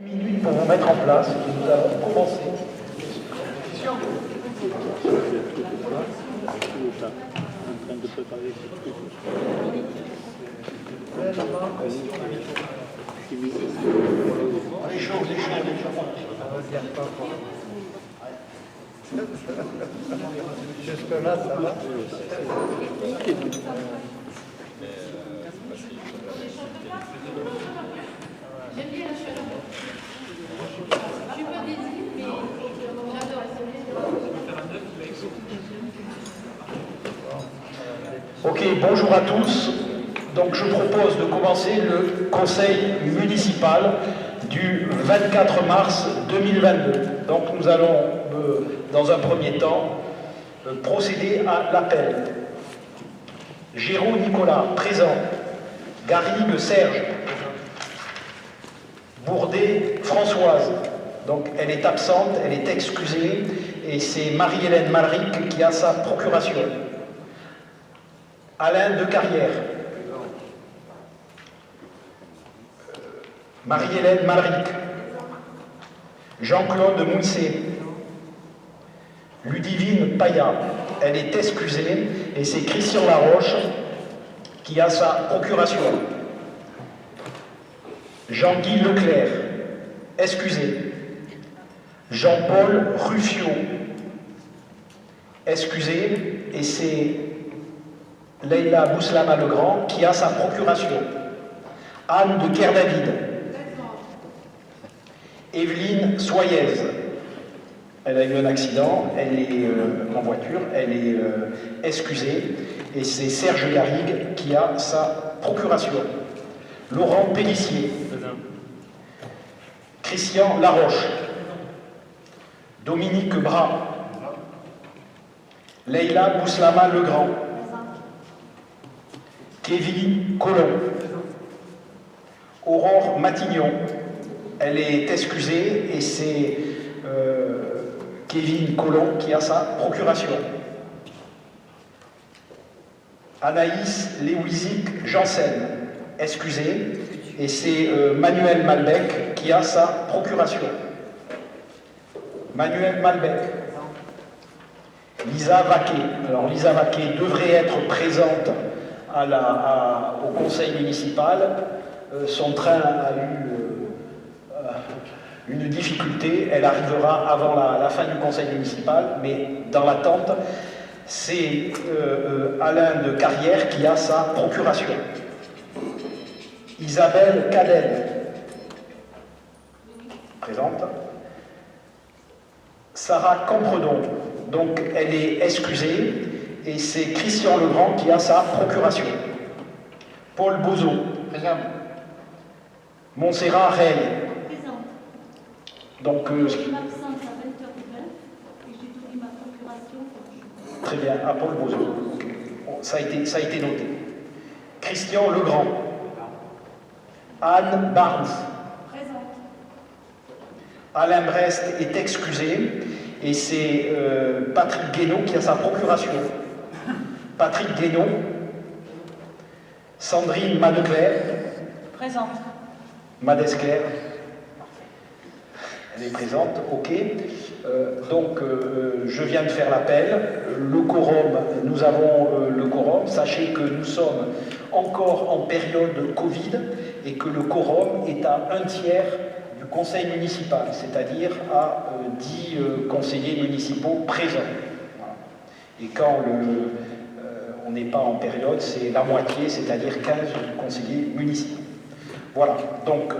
Une minute pour vous mettre en place et nous allons commencer. Les choses. Jusque-là, ça va. J'aime bien la chaleur. Je suis pas désir, mais j'adore. Ok, bonjour à tous. Donc je propose de commencer le conseil municipal du 24 mars 2022. Donc nous allons, dans un premier temps, procéder à l'appel. Géraud Nicolas, présent. Garrigue Serge. Bourdet Françoise. Donc elle est absente, elle est excusée, et c'est Marie-Hélène Malric qui a sa procuration. Alain Decarrière. Marie-Hélène Malric. Jean-Claude Mousset. Ludivine Payat. Elle est excusée, et c'est Christian Laroche qui a sa procuration. Jean-Guy Leclerc, excusé. Jean-Paul Ruffiot, excusé, et c'est Leïla Bouslama-Legrand qui a sa procuration. Anne de Kerdavid. Evelyne Soyez, elle a eu un accident, elle est en voiture, elle est excusée, et c'est Serge Garrigue qui a sa procuration. Laurent Pélissier. Christian Laroche. Dominique Bras. Leïla Bouslama-Legrand. Kevin Collomb. Aurore Matignon. Elle est excusée, et c'est Kevin Collomb qui a sa procuration. Anaïs Léouisic Janssen, excusée, et c'est Manuel Malbec qui a sa procuration. Manuel Malbec. Lisa Vaquet. Alors Lisa Vaquet devrait être présente au conseil municipal. Son train a eu une difficulté. Elle arrivera avant la fin du conseil municipal, mais dans l'attente, c'est Alain de Carrière qui a sa procuration. Isabelle Cadel, présente. Sarah Compredon, donc elle est excusée, et c'est Christian Legrand qui a sa procuration. Paul Bozo, présent. Montserrat Rey. Présente. Donc, je suis absente à 20h20 et j'ai donné ma procuration. Très bien, à Paul Bozo. Bon, ça a été noté. Christian Legrand. Anne Barnes. Présente. Alain Brest est excusé, et c'est Patrick Guénaud qui a sa procuration. Patrick Guénaud. Sandrine Madeclerc. Présente. Madesclerc. Elle est présente, ok. Donc, je viens de faire l'appel. Le quorum, nous avons le quorum. Sachez que nous sommes encore en période Covid et que le quorum est à 1/3 du conseil municipal, c'est-à-dire à 10 conseillers municipaux présents. Voilà. Et quand on n'est pas en période, c'est la moitié, c'est-à-dire 15 conseillers municipaux. Voilà, donc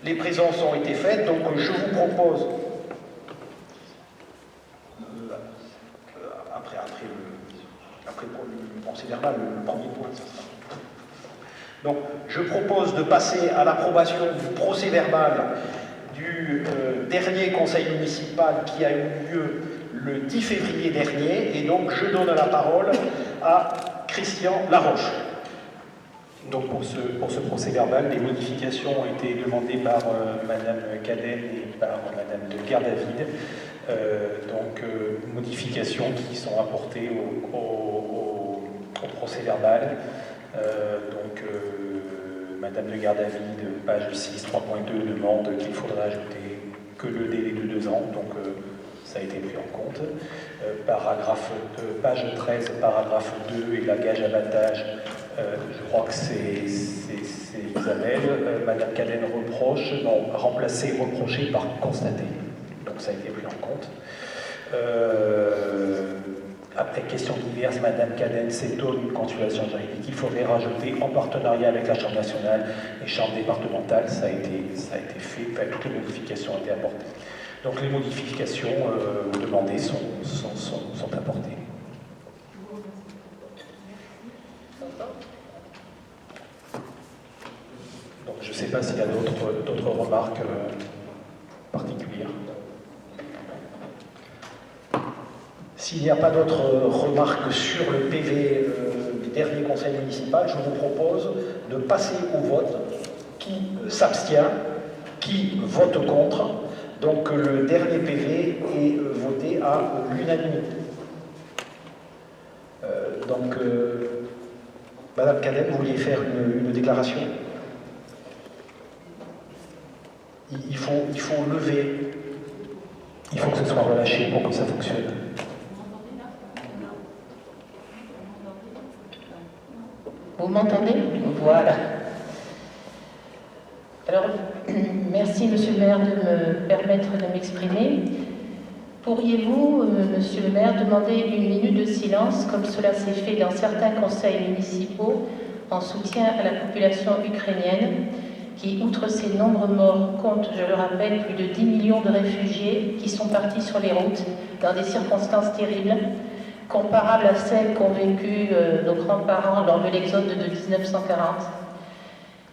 les présences ont été faites, donc je vous propose, après le procès verbal, le premier point, ça sera. Donc je propose de passer à l'approbation du procès verbal du dernier conseil municipal qui a eu lieu le 10 février dernier, et donc je donne la parole à Christian Laroche. Donc pour ce procès verbal, les modifications ont été demandées par Madame Cadel et par Madame de Kerdavid. Modifications qui sont apportées au procès verbal. Madame de Gardavi, de page 6, 3.2, demande qu'il faudrait ajouter que le délai de 2 ans, donc ça a été pris en compte. Page 13, paragraphe 2 et la gage abattage, je crois que c'est Isabelle. Madame Cadenne reproche, non, remplacer reprocher par constater, donc ça a été pris en compte. Après questions diverses, Madame Cadenne s'étonne d'une consultation juridique. Il faudrait rajouter en partenariat avec la Chambre nationale et Chambre départementale. Ça a été fait, enfin, toutes les modifications ont été apportées. Donc les modifications demandées sont apportées. Donc je ne sais pas s'il y a d'autres remarques particulières. S'il n'y a pas d'autres remarques sur le PV du dernier conseil municipal, je vous propose de passer au vote. Qui s'abstient, qui vote contre. Donc le dernier PV est voté à l'unanimité. Madame Cadenne, vous vouliez faire une déclaration? Il faut lever. Il faut que ce soit relâché pour que ça fonctionne. Vous m'entendez? Voilà. Alors, merci Monsieur le maire de me permettre de m'exprimer. Pourriez-vous, Monsieur le maire, demander une minute de silence, comme cela s'est fait dans certains conseils municipaux, en soutien à la population ukrainienne, qui, outre ces nombreux morts, compte, je le rappelle, plus de 10 millions de réfugiés qui sont partis sur les routes dans des circonstances terribles, comparables à celles qu'ont vécues nos grands-parents lors de l'exode de 1940.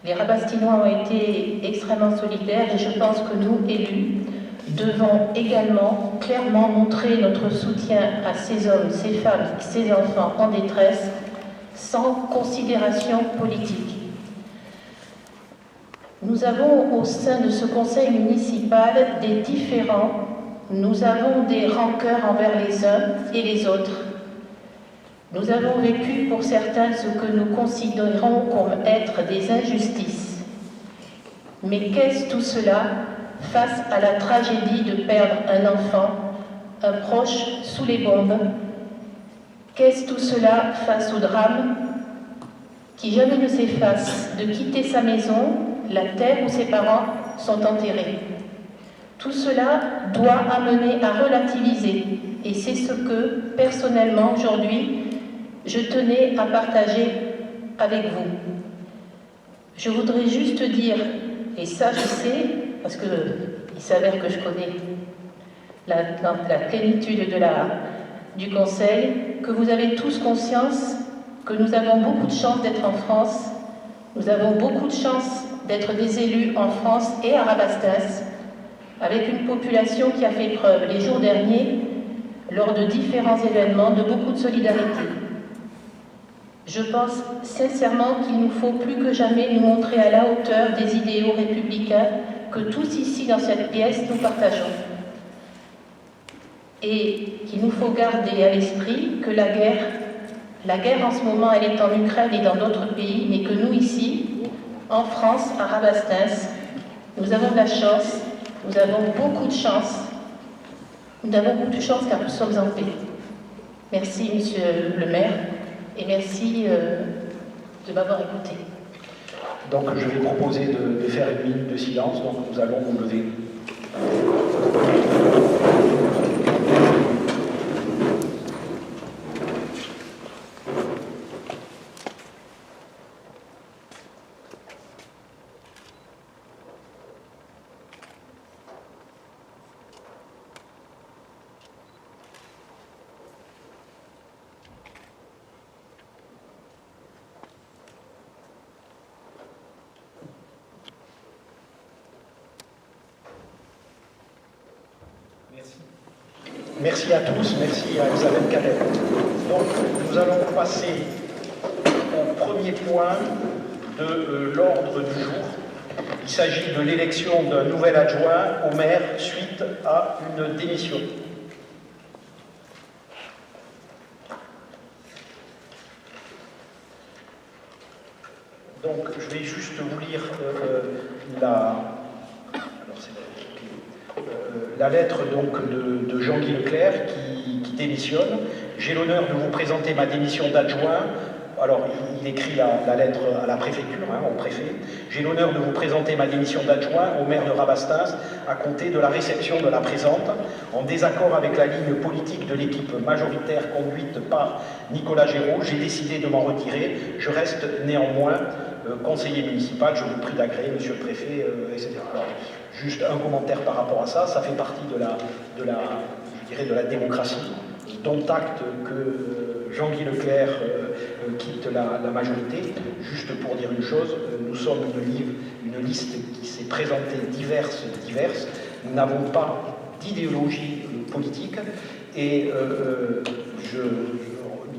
Les Rabastinois ont été extrêmement solidaires et je pense que nous, élus, devons également clairement montrer notre soutien à ces hommes, ces femmes, ces enfants en détresse, sans considération politique. Nous avons au sein de ce conseil municipal des différends, nous avons des rancœurs envers les uns et les autres. Nous avons vécu pour certains ce que nous considérons comme être des injustices. Mais qu'est-ce tout cela face à la tragédie de perdre un enfant, un proche sous les bombes? Qu'est-ce tout cela face au drame qui jamais ne s'efface de quitter sa maison, la terre où ses parents sont enterrés? Tout cela doit amener à relativiser et c'est ce que, personnellement, aujourd'hui, je tenais à partager avec vous. Je voudrais juste dire, et ça je sais, parce qu'il s'avère que je connais la plénitude du Conseil, que vous avez tous conscience que nous avons beaucoup de chance d'être en France, nous avons beaucoup de chance d'être des élus en France et à Rabastens, avec une population qui a fait preuve les jours derniers, lors de différents événements, de beaucoup de solidarité. Je pense sincèrement qu'il nous faut plus que jamais nous montrer à la hauteur des idéaux républicains que tous ici dans cette pièce nous partageons. Et qu'il nous faut garder à l'esprit que la guerre en ce moment elle est en Ukraine et dans d'autres pays, mais que nous ici, en France, à Rabastens, nous avons de la chance, nous avons beaucoup de chance, car nous sommes en paix. Merci Monsieur le maire. Et merci de m'avoir écouté. Donc je vais proposer de faire une minute de silence, donc nous allons nous lever. Merci à tous, merci à Isabelle Cadenne. Donc, nous allons passer au premier point de l'ordre du jour. Il s'agit de l'élection d'un nouvel adjoint au maire suite à une démission. Donc, je vais juste vous lire la lettre donc, de Jean-Guy Leclerc qui démissionne. J'ai l'honneur de vous présenter ma démission d'adjoint. Alors, il écrit la lettre à la préfecture, au préfet. J'ai l'honneur de vous présenter ma démission d'adjoint au maire de Rabastens à compter de la réception de la présente. En désaccord avec la ligne politique de l'équipe majoritaire conduite par Nicolas Géraud, j'ai décidé de m'en retirer. Je reste néanmoins conseiller municipal. Je vous prie d'agréer, monsieur le préfet, etc. Alors, juste un commentaire par rapport à ça. Ça fait partie de la démocratie. Dont acte que Jean-Guy Leclerc quitte la majorité. Juste pour dire une chose, nous sommes une liste qui s'est présentée diverse. Nous n'avons pas d'idéologie politique et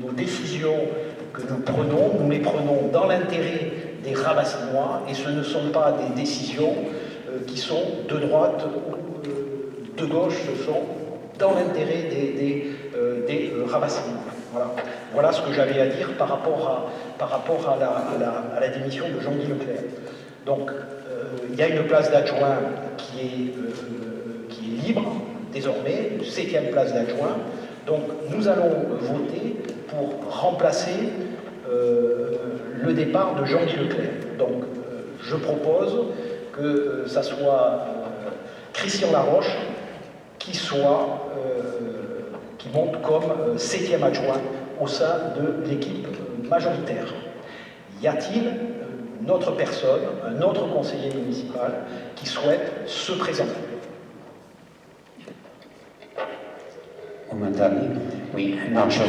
nos décisions que nous les prenons dans l'intérêt des Rabassinois et ce ne sont pas des décisions qui sont de droite ou de gauche, ce sont dans l'intérêt des Rabassinois. Voilà ce que j'avais à dire par rapport à la démission de Jean-Guy Leclerc. Donc, il y a une place d'adjoint qui est libre, désormais, une 7e place d'adjoint. Donc, nous allons voter pour remplacer le départ de Jean-Guy Leclerc. Donc, je propose que ça soit Christian Laroche qui monte comme 7e adjoint au sein de l'équipe majoritaire. Y a-t-il une autre personne, un autre conseiller municipal qui souhaite se présenter? Madame, oui, non, je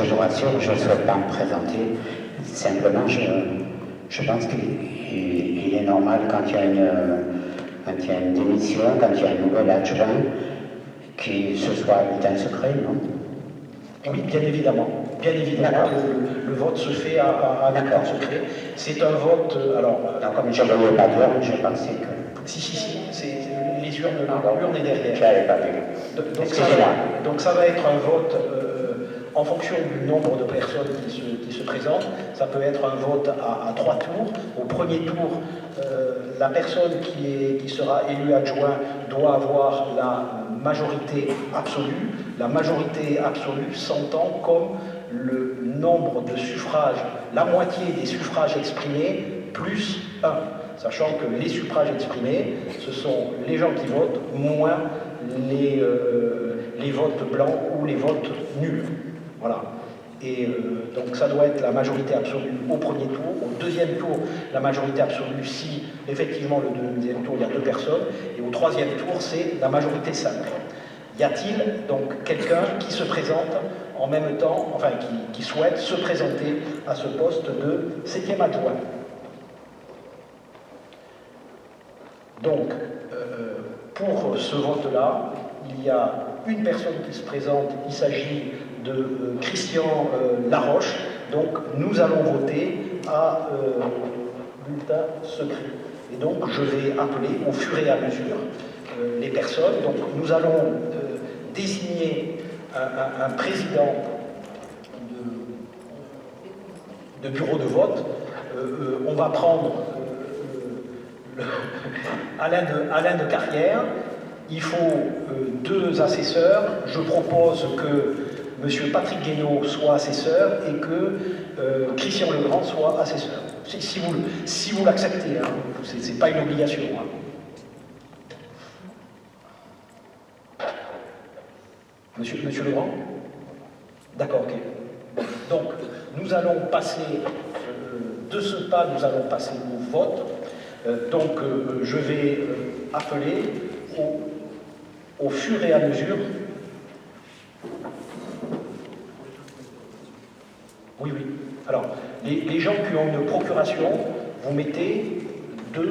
vous rassure, je ne souhaite pas me présenter. Simplement, je pense qu'il est normal quand il y a une démission, quand il y a un nouvel adjoint, que ce soit bulletin secret, non? Oui, bien évidemment. Bien évidemment, le vote se fait à bulletin secret. C'est un vote. Alors, comme je ne voyais pas d'heure, je pensais que. Si, les urnes, l'urne est derrière. Je n'avais pas vu. Donc ça va être un vote en fonction du nombre de personnes qui se présentent. Ça peut être un vote à 3 tours. Au premier tour, la personne qui sera élue adjoint doit avoir la majorité absolue. La majorité absolue s'entend comme le nombre de suffrages, la moitié des suffrages exprimés plus 1. Sachant que les suffrages exprimés, ce sont les gens qui votent, moins les votes blancs ou les votes nuls. Voilà. Et donc ça doit être la majorité absolue au premier tour. Au deuxième tour, la majorité absolue si effectivement le deuxième tour il y a 2 personnes. Et au troisième tour, c'est la majorité simple. Y a-t-il donc quelqu'un qui se présente en même temps, enfin qui souhaite se présenter à ce poste de 7e adjoint? Donc, pour ce vote-là, il y a une personne qui se présente, il s'agit de Christian Laroche. Donc, nous allons voter à bulletin secret. Et donc, je vais appeler au fur et à mesure les personnes. Donc, nous allons désigner un président de bureau de vote. On va prendre Alain de Carrière. Il faut 2 assesseurs. Je propose que M. Patrick Guénaud soit assesseur et que Christian Legrand soit assesseur. Si vous l'acceptez, hein, c'est pas une obligation. Hein. Monsieur Legrand? D'accord, ok. Donc, nous allons passer, de ce pas, nous allons passer au vote. Donc, je vais appeler au fur et à mesure. Oui. Alors, les gens qui ont une procuration, vous mettez 2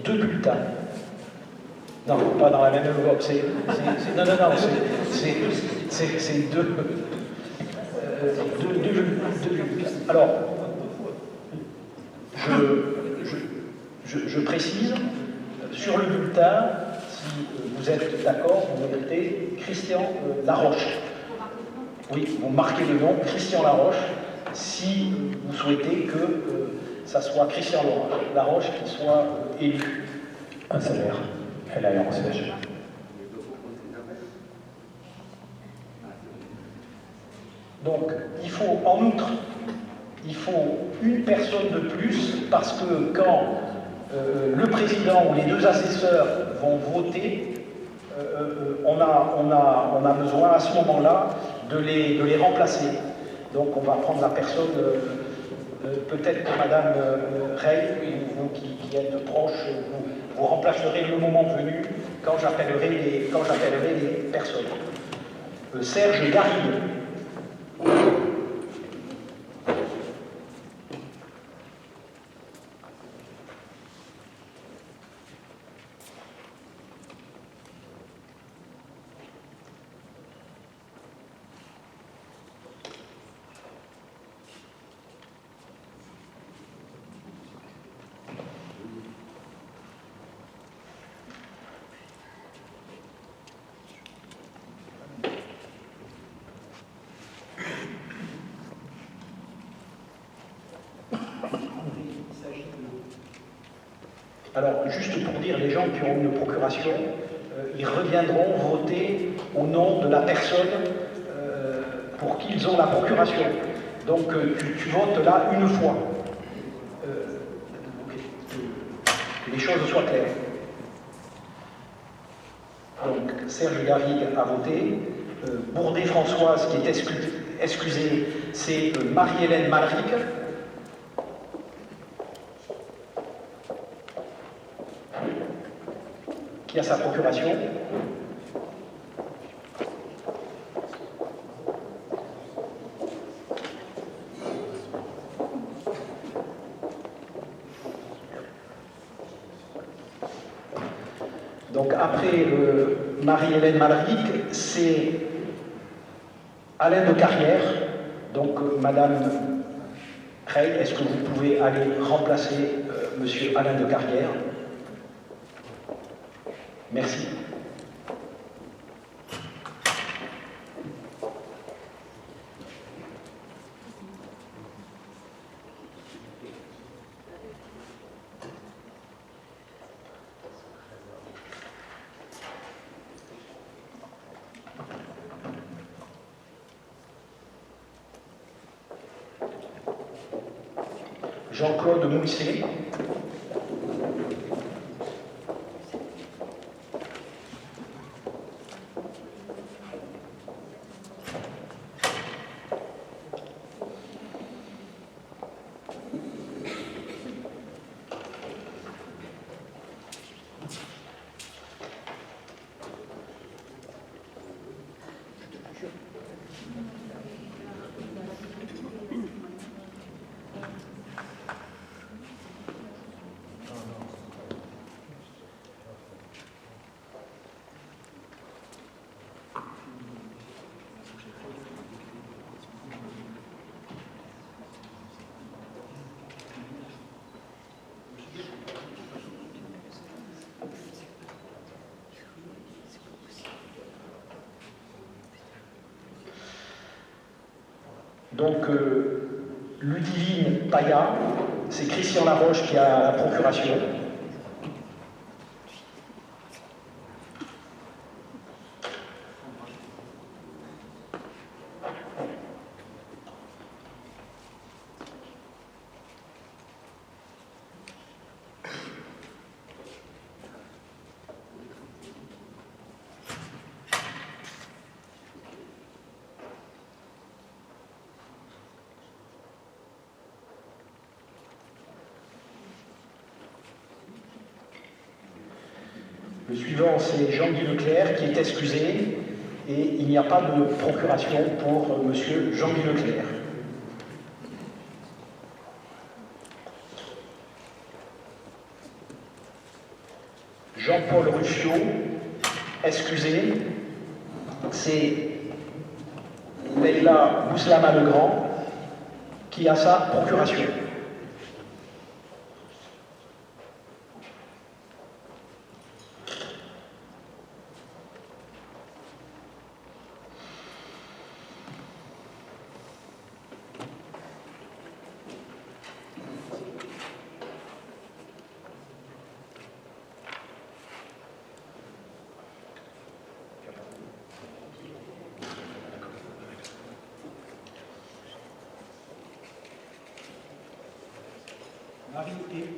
bulletins. Non, pas dans la même enveloppe. Non, c'est 2 bulletins. Alors, je précise, sur le bulletin, si vous êtes d'accord, vous mettez Christian Laroche. Oui, vous marquez le nom, Christian Laroche, si vous souhaitez que ça soit Christian Laroche qui soit élu. Un salaire. Elle a en siège. Donc, il faut, en outre, il faut une personne de plus parce que quand le président ou les deux assesseurs vont voter, on a besoin à ce moment-là de les remplacer. Donc, on va prendre la personne, peut-être que Madame Rey, vous qui êtes proche, vous remplacerez le moment venu quand j'appellerai les personnes. Serge Garrigue. Alors, juste pour dire, les gens qui ont une procuration, ils reviendront voter au nom de la personne pour qui ils ont la procuration. Donc, tu votes là une fois. Que les choses soient claires. Donc, Serge Garrigue a voté. Bourdet Françoise, qui est excusée, c'est Marie-Hélène Malric. Qui a sa procuration. Donc après Marie-Hélène Malric, c'est Alain de Carrière. Donc Madame Rey, est-ce que vous pouvez aller remplacer Monsieur Alain de Carrière? Merci. Jean-Claude Mousset. Donc, Ludivine Paya, c'est Christian Laroche qui a la procuration. Le suivant, c'est Jean-Guy Leclerc qui est excusé et il n'y a pas de procuration pour monsieur Jean-Guy Leclerc. Jean-Paul Ruffiot, excusé, c'est Leïla Bouslama-Legrand qui a sa procuration.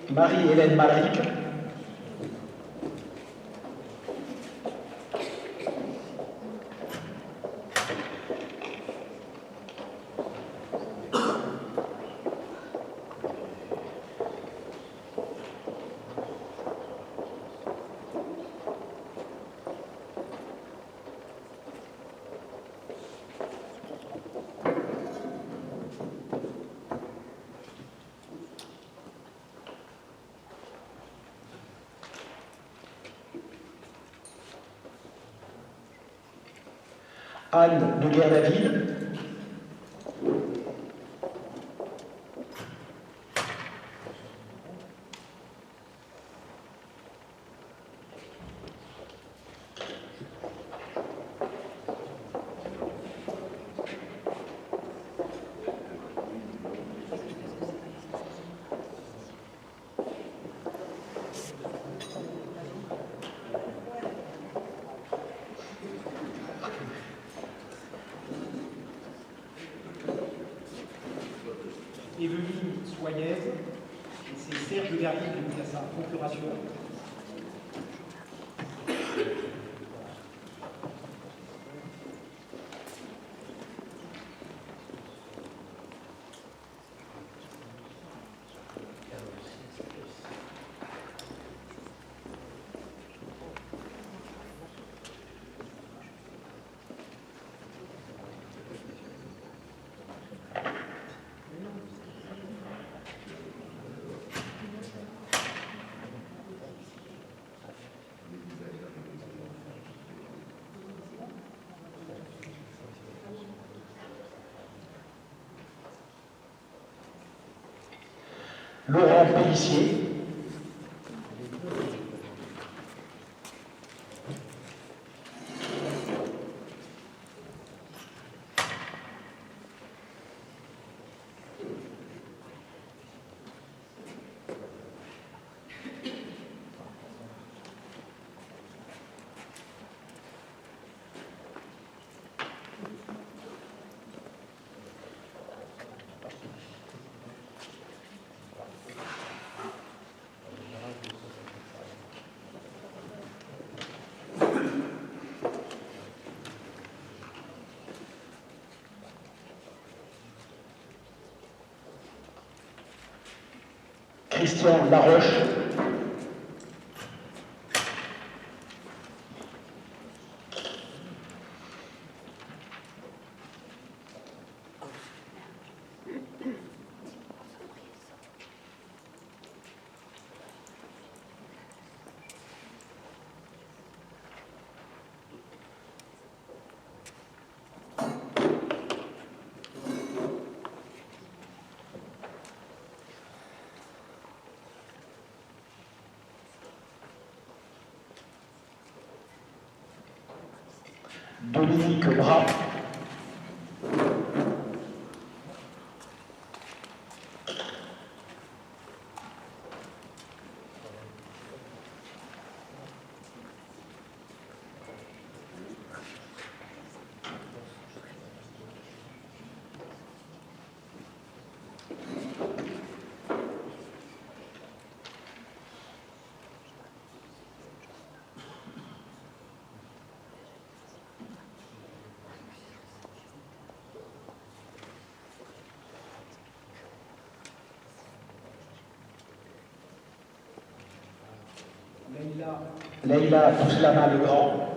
Marie-Hélène Malric. Anne de Guerre-David. Evelyne Soyez, et c'est Serge Garrigue qui a sa procuration. Laurent Pellissier. Christian Laroche. Dominique Bras. Leïla Touslama-Legrand.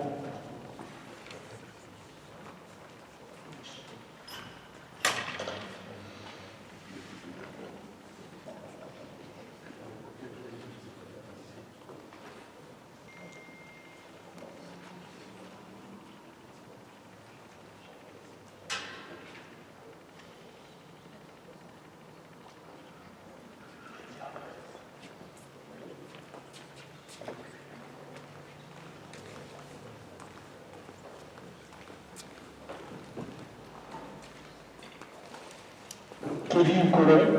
Kevin Collin.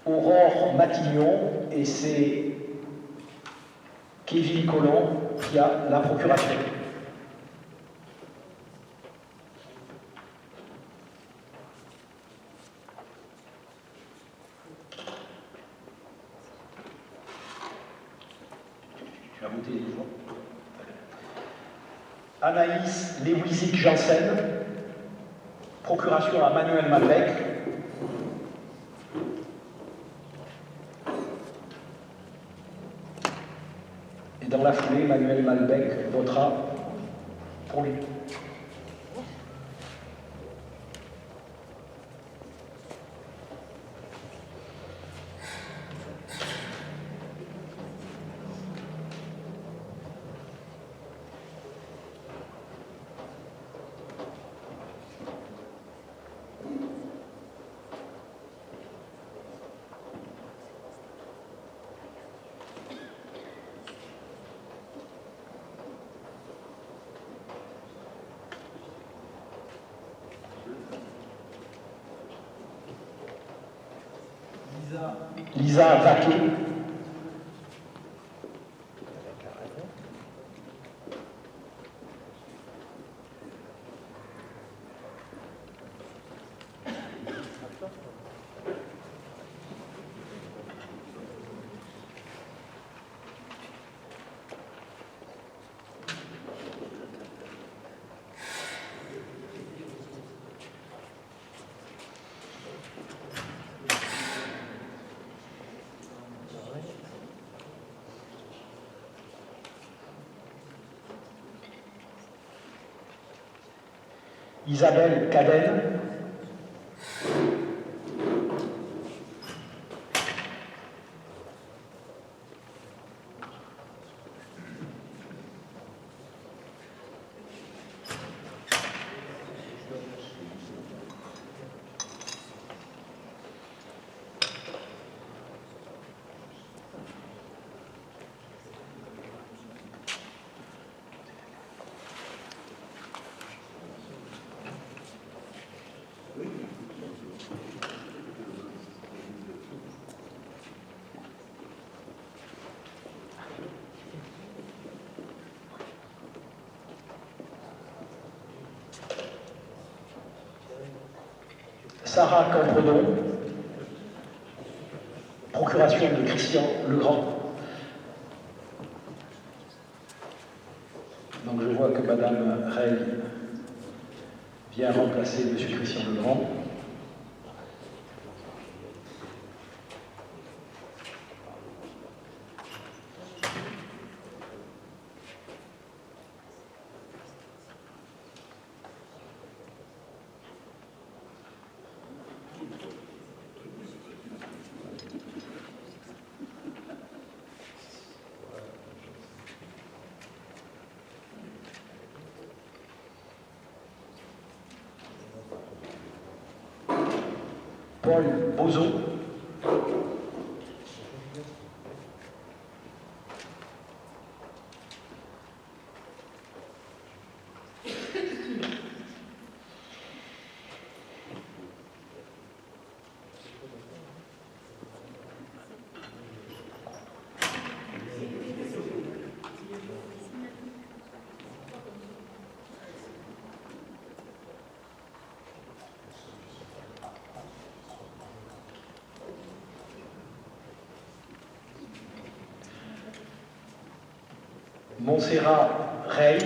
Aurore Matignon, et c'est Kevin Collomb qui a la procuration. Tu as voté les jours. Anaïs Lewizik-Janssen, procuration à Manuel Malbec. Et dans la foulée, Manuel Malbec votera pour lui. Lisa Vaquet. Isabelle Cadel. Sarah Campredon, procuration de Christian Legrand. Donc je vois que Madame Rey vient remplacer Monsieur Christian Legrand. Paul Bozo. Montserrat Rey.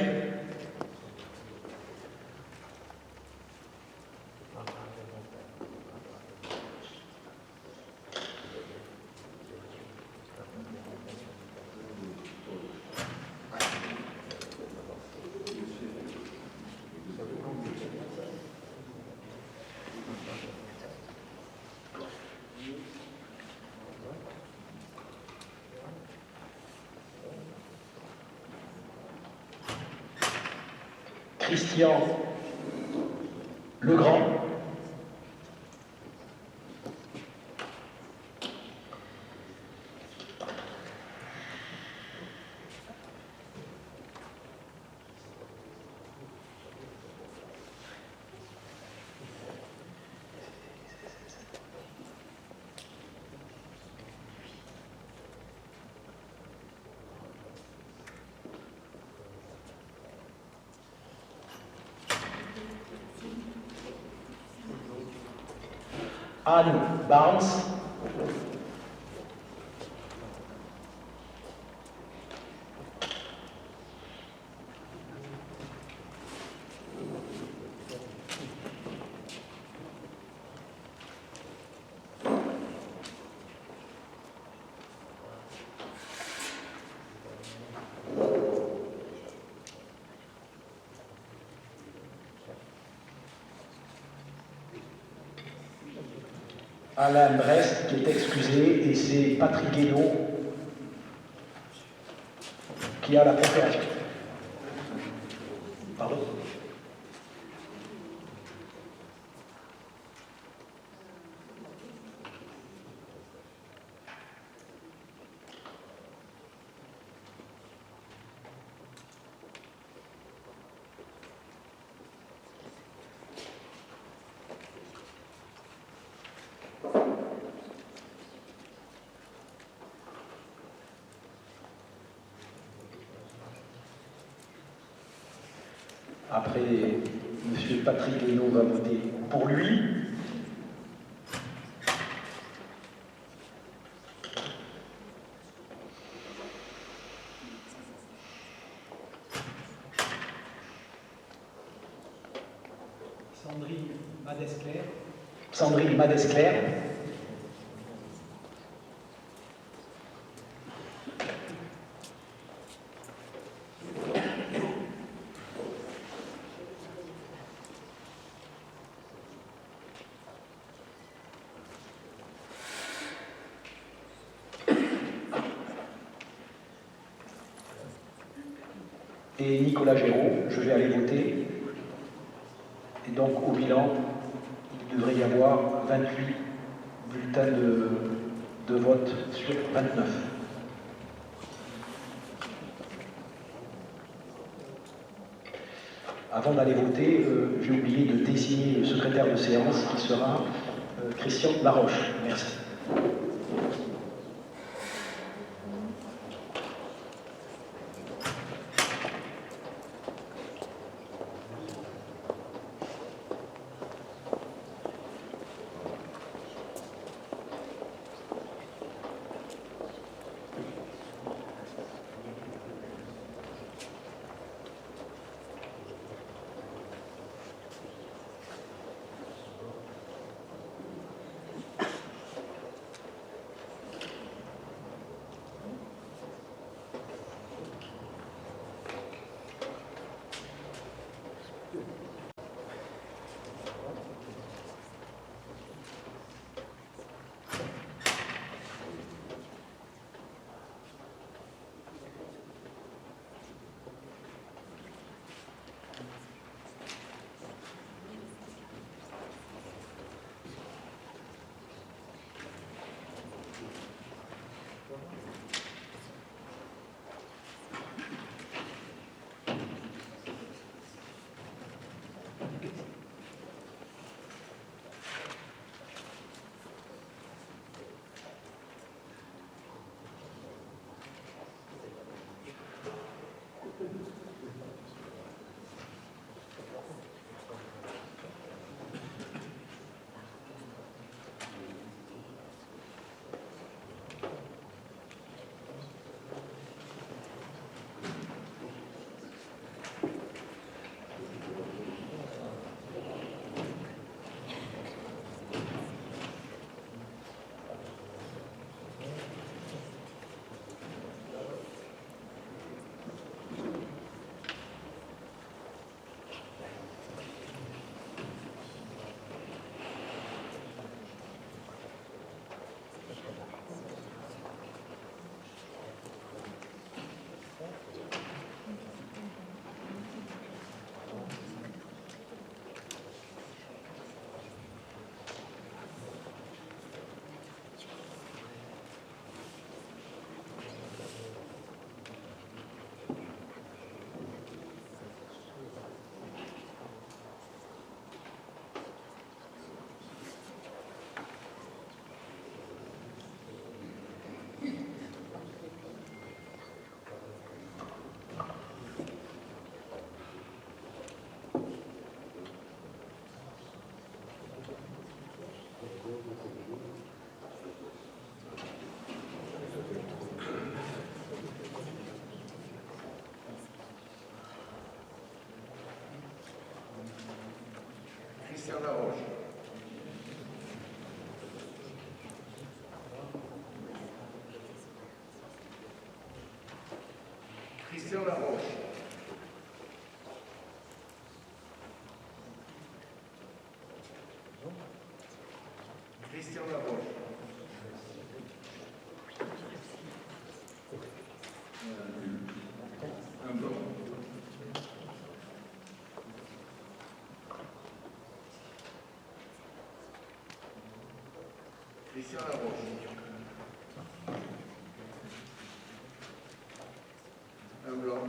Christian Legrand. Anne Barnes. Alain Brest qui est excusé et c'est Patrick Guénaud qui a la préférence. Pardon. Après, M. Patrick Guénaud va voter pour lui. Sandrine Madescler. Sandrine Madescler. Et Nicolas Géraud, je vais aller voter. Et donc, au bilan, il devrait y avoir 28 bulletins de vote sur 29. Avant d'aller voter, j'ai oublié de désigner le secrétaire de séance qui sera Christian Laroche. Merci. Christian Laroche. Christian Laroche. Christian Laroche. Un blanc. Christian Laroche. Un blanc.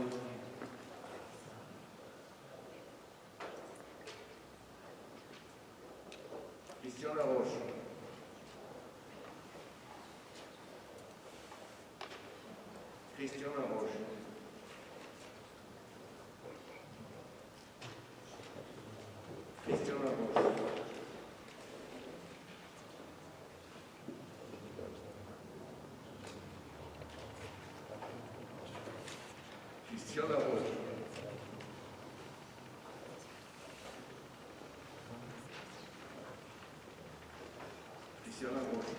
Christian Laroche. Christian Laroche. Christian Laroche. Christian Laroche. Christian Laroche.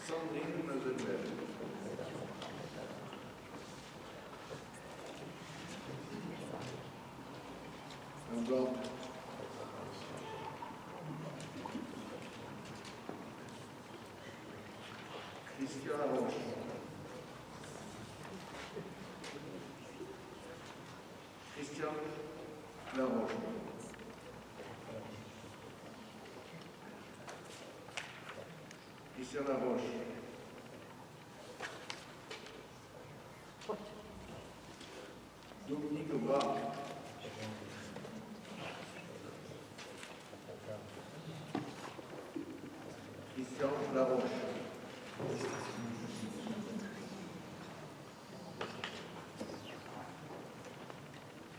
Sandrine Mazenbel. Un blanc. Christian Laroche. Christian Laroche. Christian Laroche. Dominique Bras. Christian Laroche.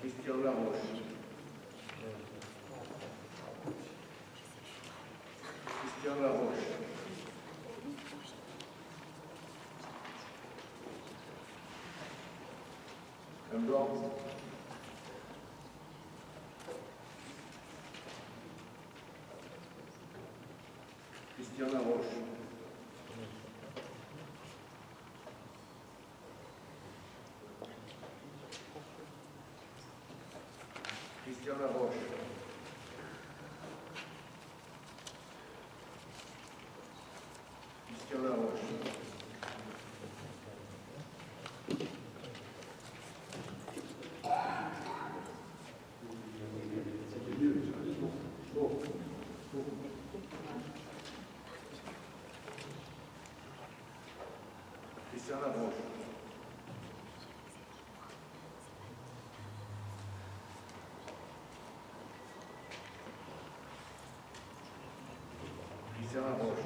Christian Laroche. Christian Laroche. Un blanc. Christian Laroche. Christian Laroche. Christian Laroche. Christian Laroche. Christian Laroche.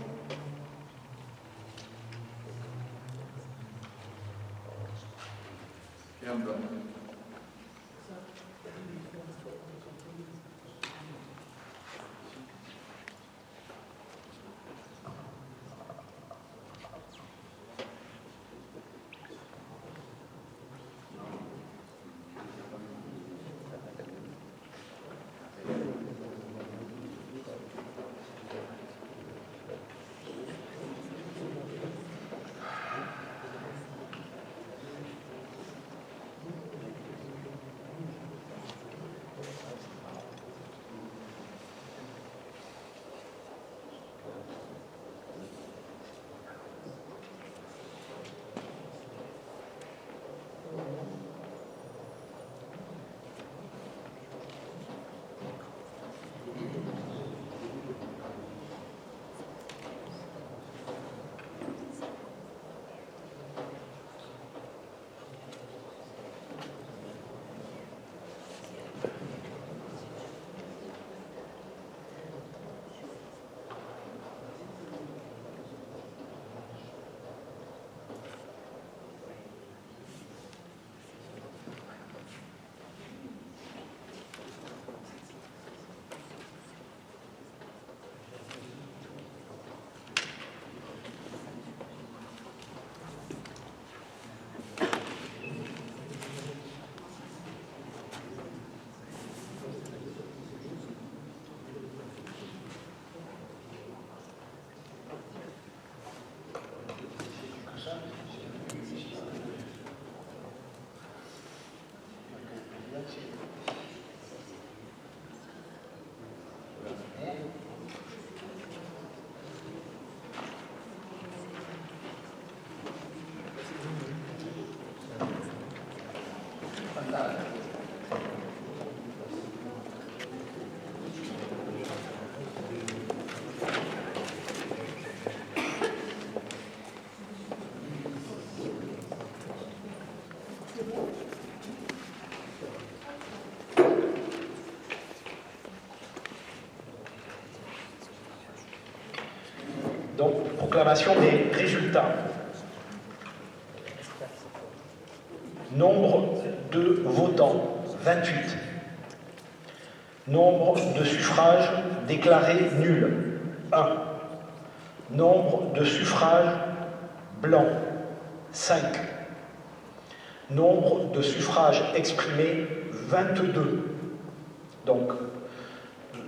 Et un blanc. Proclamation des résultats. Nombre de votants, 28. Nombre de suffrages déclarés nuls, 1. Nombre de suffrages blancs, 5. Nombre de suffrages exprimés, 22. Donc,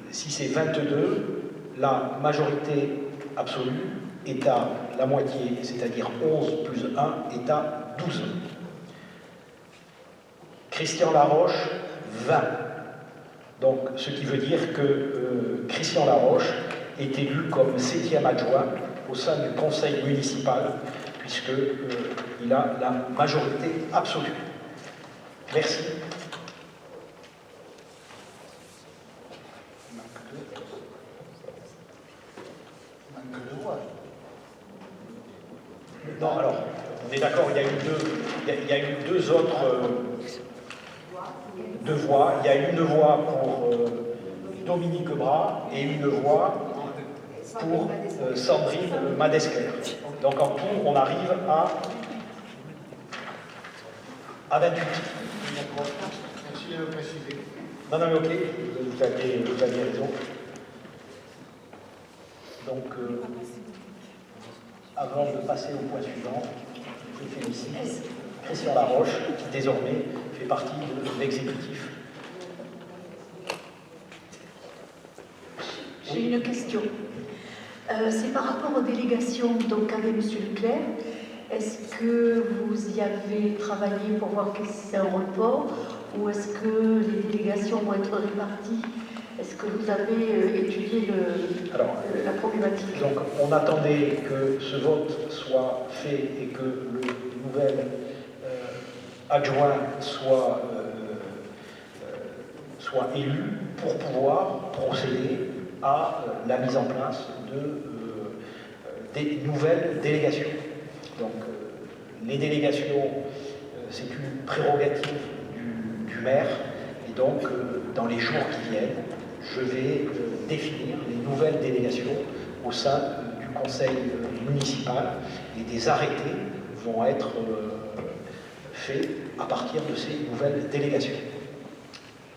si c'est 22, la majorité absolue est à la moitié, c'est-à-dire 11 plus 1 est à 12. Christian Laroche, 20. Donc, ce qui veut dire que Christian Laroche est élu comme 7e adjoint au sein du conseil municipal, puisqu'il a la majorité absolue. Merci. Non, alors, on est d'accord, il y a eu deux autres deux voix. Il y a une voix pour Dominique Bras et une voix pour Sandrine Madescler. Donc en tout, on arrive à 28. Merci de le préciser. Non, mais ok, vous aviez raison. Donc, avant de passer au point suivant, je félicite Christian Laroche, qui désormais fait partie de l'exécutif. J'ai une question. C'est par rapport aux délégations qu'avait M. Leclerc. Est-ce que vous y avez travaillé pour voir que c'est un report ou est-ce que les délégations vont être réparties? Est-ce que vous avez étudié la problématique? Donc on attendait que ce vote soit fait et que le nouvel adjoint soit élu pour pouvoir procéder à la mise en place des nouvelles délégations. Donc les délégations, c'est une prérogative du maire, et donc dans les jours qui viennent, je vais définir les nouvelles délégations au sein du conseil municipal, et des arrêtés vont être faits à partir de ces nouvelles délégations.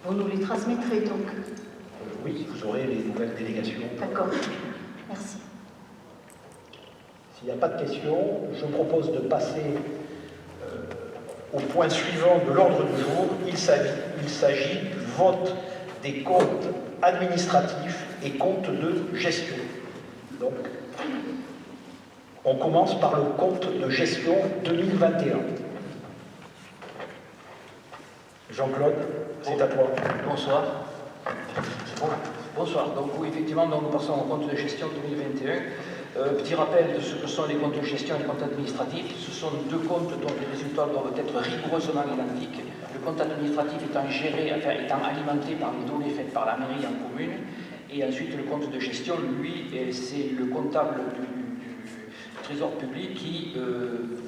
Vous nous les transmettrez donc? Oui, vous aurez les nouvelles délégations. D'accord, merci. S'il n'y a pas de questions, je propose de passer au point suivant de l'ordre du jour. Il s'agit du vote des comptes administratifs et comptes de gestion. Donc, on commence par le compte de gestion 2021. Jean-Claude, c'est à toi. Bonsoir. Bonsoir. Donc oui, effectivement, nous passons au compte de gestion 2021. Petit rappel de ce que sont les comptes de gestion et les comptes administratifs. Ce sont deux comptes dont les résultats doivent être rigoureusement identiques. Le compte administratif étant alimenté par les données faites par la mairie en commune. Et ensuite, le compte de gestion, lui, c'est le comptable du trésor public qui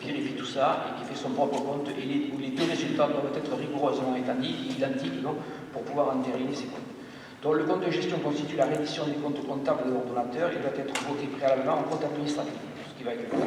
vérifie tout ça et qui fait son propre compte. Et les deux résultats doivent être rigoureusement identiques pour pouvoir entériner ces comptes. Donc le compte de gestion constitue la reddition des comptes comptables de l'ordonnateur et doit être voté préalablement en compte administratif, ce qui va être le cas.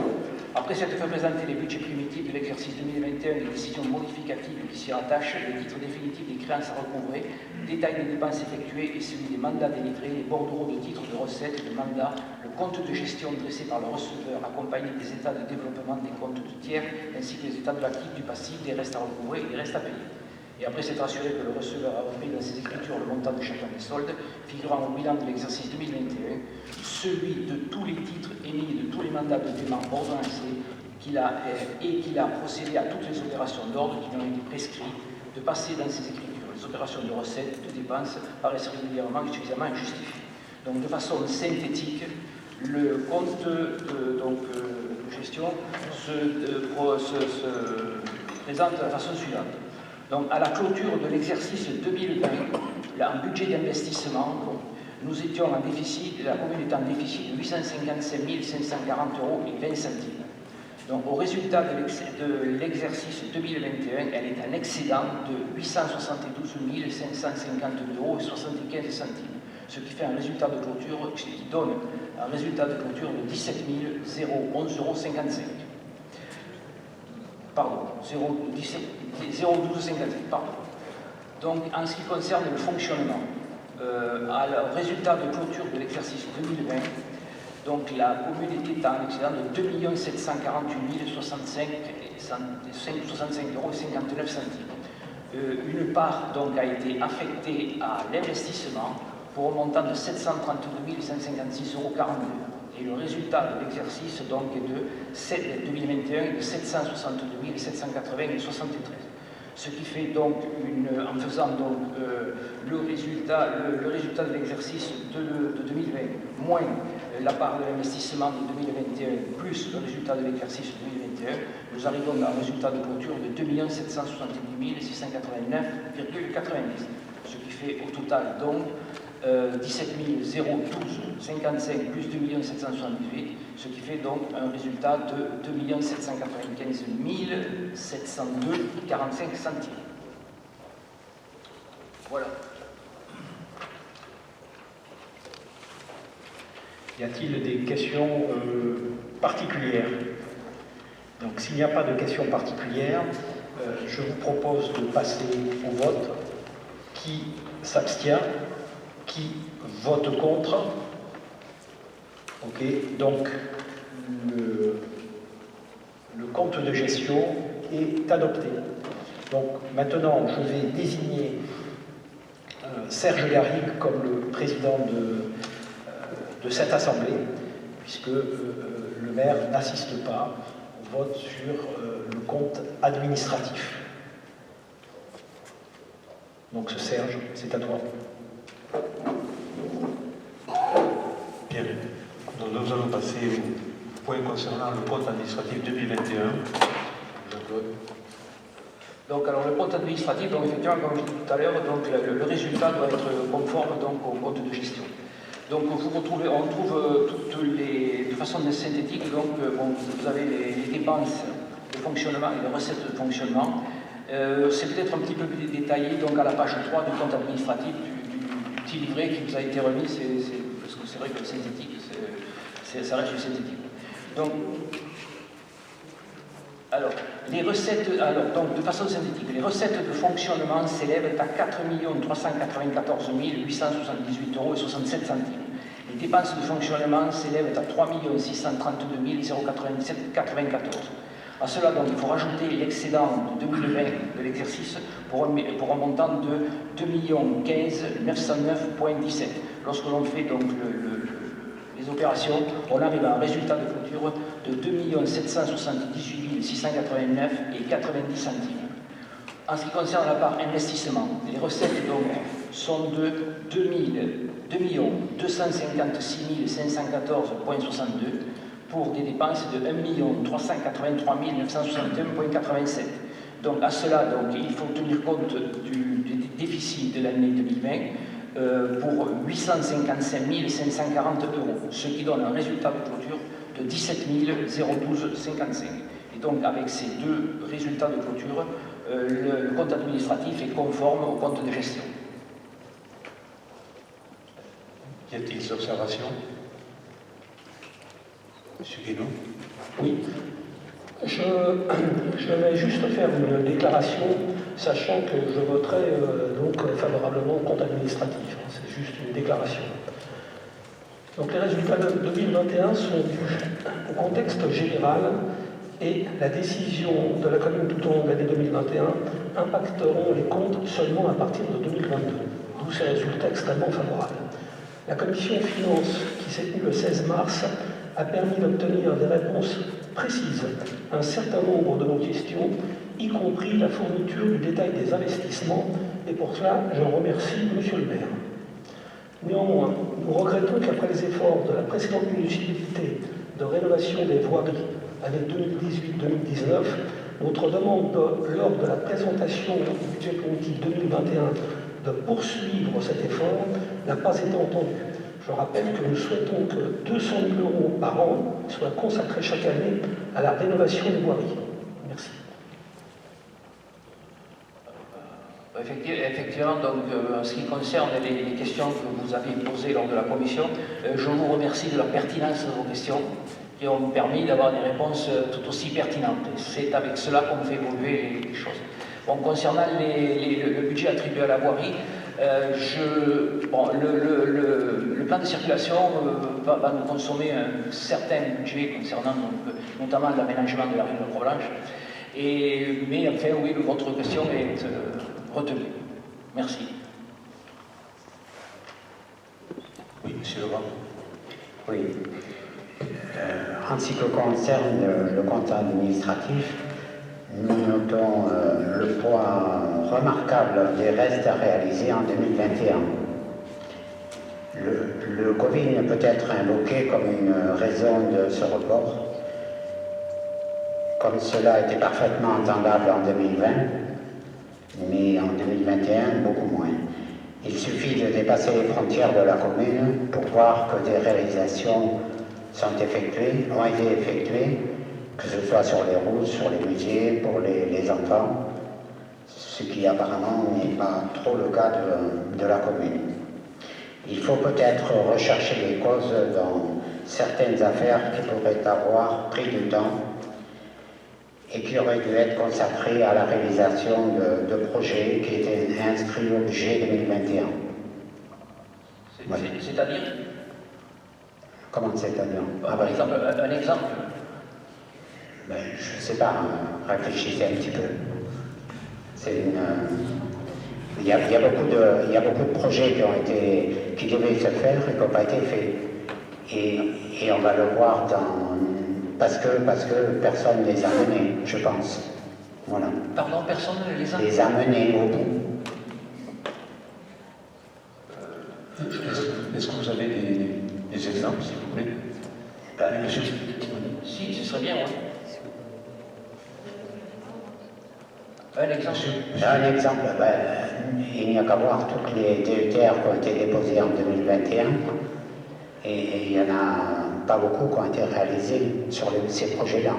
Après s'être fait présenter les budgets primitifs de l'exercice 2021 et les décisions modificatives qui s'y rattachent, le titre définitif des créances à recouvrer, détail des dépenses effectuées et celui des mandats délivrés, les bordereaux de titres de recettes et de mandats, le compte de gestion dressé par le receveur accompagné des états de développement des comptes de tiers ainsi que les états de l'actif, du passif, des restes à recouvrer et des restes à payer. Et après s'être assuré que le receveur a repris dans ses écritures le montant de chacun des soldes, figurant au bilan de l'exercice 2021, celui de tous les titres émis et de tous les mandats de paiement ordonnancés qu'il a procédé à toutes les opérations d'ordre qui lui ont été prescrites, de passer dans ses écritures. Les opérations de recettes, de dépenses paraissent régulièrement et suffisamment justifiées. Donc de façon synthétique, le compte de gestion se présente de la façon suivante. Donc, à la clôture de l'exercice 2020, en budget d'investissement, nous étions en déficit, la commune est en déficit de 855 540 € et 20 centimes. Donc, au résultat de l'exercice 2021, elle est en excédent de 872 552 € et 75 centimes. Ce qui fait un résultat de clôture qui donne un résultat de clôture de 17 011,55 €. Pardon, 0,12,55 €, pardon. Donc, en ce qui concerne le fonctionnement, à le résultat de clôture de l'exercice 2020, donc la commune était en excédent de 2 748 065,59 €. Une part donc a été affectée à l'investissement pour un montant de 732 156,42 €. Et le résultat de l'exercice donc est de 2021 de 762 780,73 €. Ce qui fait donc, en faisant donc le résultat de l'exercice de 2020 moins la part de l'investissement de 2021 plus le résultat de l'exercice 2021, nous arrivons à un résultat de clôture de 2 778 689,90 €. Ce qui fait au total donc 17 012,55 plus 2 778, ce qui fait donc un résultat de 2 795 702,45 €. Voilà. Y a-t-il des questions particulières? Donc s'il n'y a pas de questions particulières, je vous propose de passer au vote. Qui s'abstient? Qui vote contre? Ok, donc le compte de gestion est adopté. Donc maintenant, je vais désigner Serge Garrigue comme le président de cette assemblée, puisque le maire n'assiste pas au vote sur le compte administratif. Donc Serge, c'est à toi. Bien. Donc nous allons passer au point concernant le compte administratif 2021. Donc, alors le compte administratif, donc effectivement, comme je disais tout à l'heure, donc le résultat doit être conforme donc au compte de gestion. Donc on trouve de façon synthétique, donc vous avez les dépenses de fonctionnement et les recettes de fonctionnement. C'est peut-être un petit peu plus détaillé donc à la page 3 du compte administratif du petit livret qui vous a été remis, parce que c'est vrai que le synthétique, ça reste du synthétique. Donc, alors, donc, de façon synthétique, les recettes de fonctionnement s'élèvent à 4 394 878,67 €. Les dépenses de fonctionnement s'élèvent à 3 632 097,94 €. À cela, donc, il faut rajouter l'excédent de 2020 de l'exercice pour un montant de 2 015 909,17 €. Lorsque l'on fait donc les opérations, on arrive à un résultat de clôture de 2 778 689,90 €. En ce qui concerne la part investissement, les recettes donc sont de 2 256 514,62 € pour des dépenses de 1 383 961,87 €. Donc à cela, donc, il faut tenir compte du déficit de l'année 2020 pour 855 540 €, ce qui donne un résultat de clôture de 17 012,55 €. Et donc avec ces deux résultats de clôture, le compte administratif est conforme au compte de gestion. Y a-t-il des observations? Monsieur Guénon? Oui. Je vais juste faire une déclaration, sachant que je voterai donc favorablement au compte administratif. C'est juste une déclaration. Donc les résultats de 2021 sont dus au contexte général et la décision de la commune tout au long de l'année 2021 impacteront les comptes seulement à partir de 2022, d'où ces résultats extrêmement favorables. La commission finances, qui s'est tenue le 16 mars, a permis d'obtenir des réponses précises à un certain nombre de nos questions, y compris la fourniture du détail des investissements, et pour cela, je remercie Monsieur le maire. Néanmoins, nous regrettons qu'après les efforts de la précédente municipalité de rénovation des voiries année 2018-2019, notre demande lors de la présentation du budget politique 2021 de poursuivre cet effort n'a pas été entendue. Je rappelle que nous souhaitons que 200 000 € par an soient consacrés chaque année à la rénovation des voiries. Merci. Effectivement, donc, en ce qui concerne les questions que vous avez posées lors de la commission, je vous remercie de la pertinence de vos questions qui ont permis d'avoir des réponses tout aussi pertinentes. C'est avec cela qu'on fait évoluer les choses. Bon, concernant le budget attribué à la voirie, le plan de circulation va nous consommer un certain budget concernant donc, notamment l'aménagement de la rue de Croix-Blanche. Mais enfin, oui, votre question est retenue. Merci. Oui, monsieur Lebrun. Oui. En ce qui concerne le compte administratif, nous notons le poids remarquable des restes réalisés en 2021. Le Covid peut être invoqué comme une raison de ce report, comme cela était parfaitement entendable en 2020, mais en 2021, beaucoup moins. Il suffit de dépasser les frontières de la commune pour voir que des réalisations ont été effectuées, que ce soit sur les routes, sur les musées, pour les enfants, ce qui apparemment n'est pas trop le cas de la commune. Il faut peut-être rechercher les causes dans certaines affaires qui pourraient avoir pris du temps et qui auraient dû être consacrées à la réalisation de projets qui étaient inscrits au budget 2021. C'est-à-dire? Comment c'est-à-dire? Par exemple, un exemple? Ben, je ne sais pas, réfléchissez un petit peu. Il y a beaucoup de projets qui devaient se faire et qui n'ont pas été faits. Et on va le voir parce que personne ne les a menés, je pense. Voilà. Pardon, personne ne les a? Les a menés au bout. Est-ce que vous avez des exemples, s'il vous plaît? Monsieur. Si, ce serait bien, oui. Un exemple? Un exemple, il n'y a qu'à voir toutes les DETR qui ont été déposées en 2021 et il n'y en a pas beaucoup qui ont été réalisés sur ces projets-là.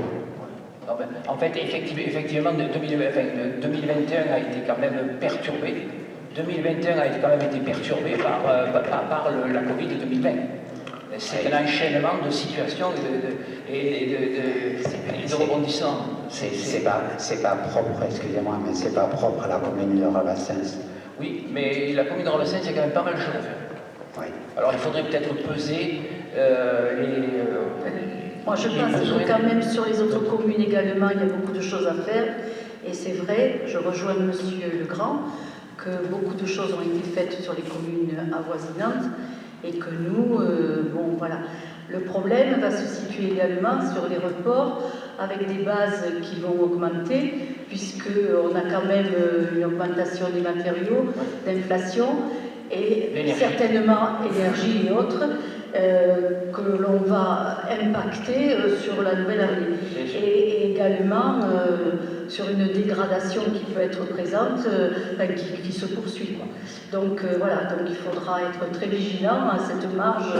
En fait, effectivement, 2021 a été quand même perturbé. 2021 a quand même été perturbé par la Covid de 2020. C'est un enchaînement de situations et de rebondissements. C'est pas propre, excusez-moi, mais c'est pas propre à la commune de Rabastens. Oui, mais la commune de Rabastens, il y a quand même pas mal de choses à faire. Oui. Alors il faudrait peut-être peser Moi je pense que quand même sur les autres communes également, il y a beaucoup de choses à faire. Et c'est vrai, je rejoins Monsieur Legrand, que beaucoup de choses ont été faites sur les communes avoisinantes et que nous, bon voilà. Le problème va se situer également sur les reports avec des bases qui vont augmenter puisqu'on a quand même une augmentation des matériaux, d'inflation et certainement énergie et autres que l'on va impacter sur la nouvelle année. Et également sur une dégradation qui peut être présente, qui se poursuit, quoi. Donc voilà, donc il faudra être très vigilant à cette marge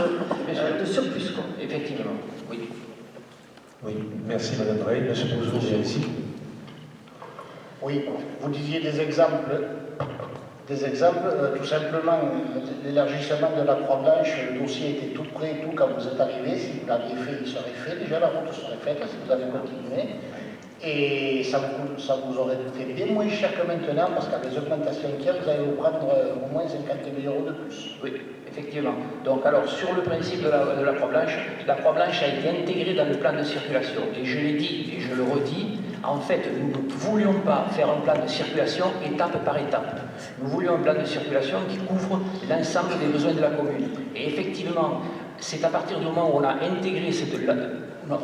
de surplus, quoi. Effectivement, oui. Oui, merci Madame Brey. Monsieur Bouzou, vous ici. Oui, vous disiez des exemples. Tout simplement, l'élargissement de la Croix-Blanche, le dossier était tout prêt et tout quand vous êtes arrivé. Si vous l'aviez fait, il serait fait. Déjà, la route serait faite si vous avez continué. Et ça vous aurait coûté bien moins cher que maintenant, parce qu'avec les augmentations qu'il y a, vous allez vous prendre au moins 50 000 € de plus. Oui, effectivement. Donc alors, sur le principe de la Croix-Blanche a été intégrée dans le plan de circulation. Et je l'ai dit, et je le redis, en fait, nous ne voulions pas faire un plan de circulation étape par étape. Nous voulions un plan de circulation qui couvre l'ensemble des besoins de la commune. Et effectivement, c'est à partir du moment où on a intégré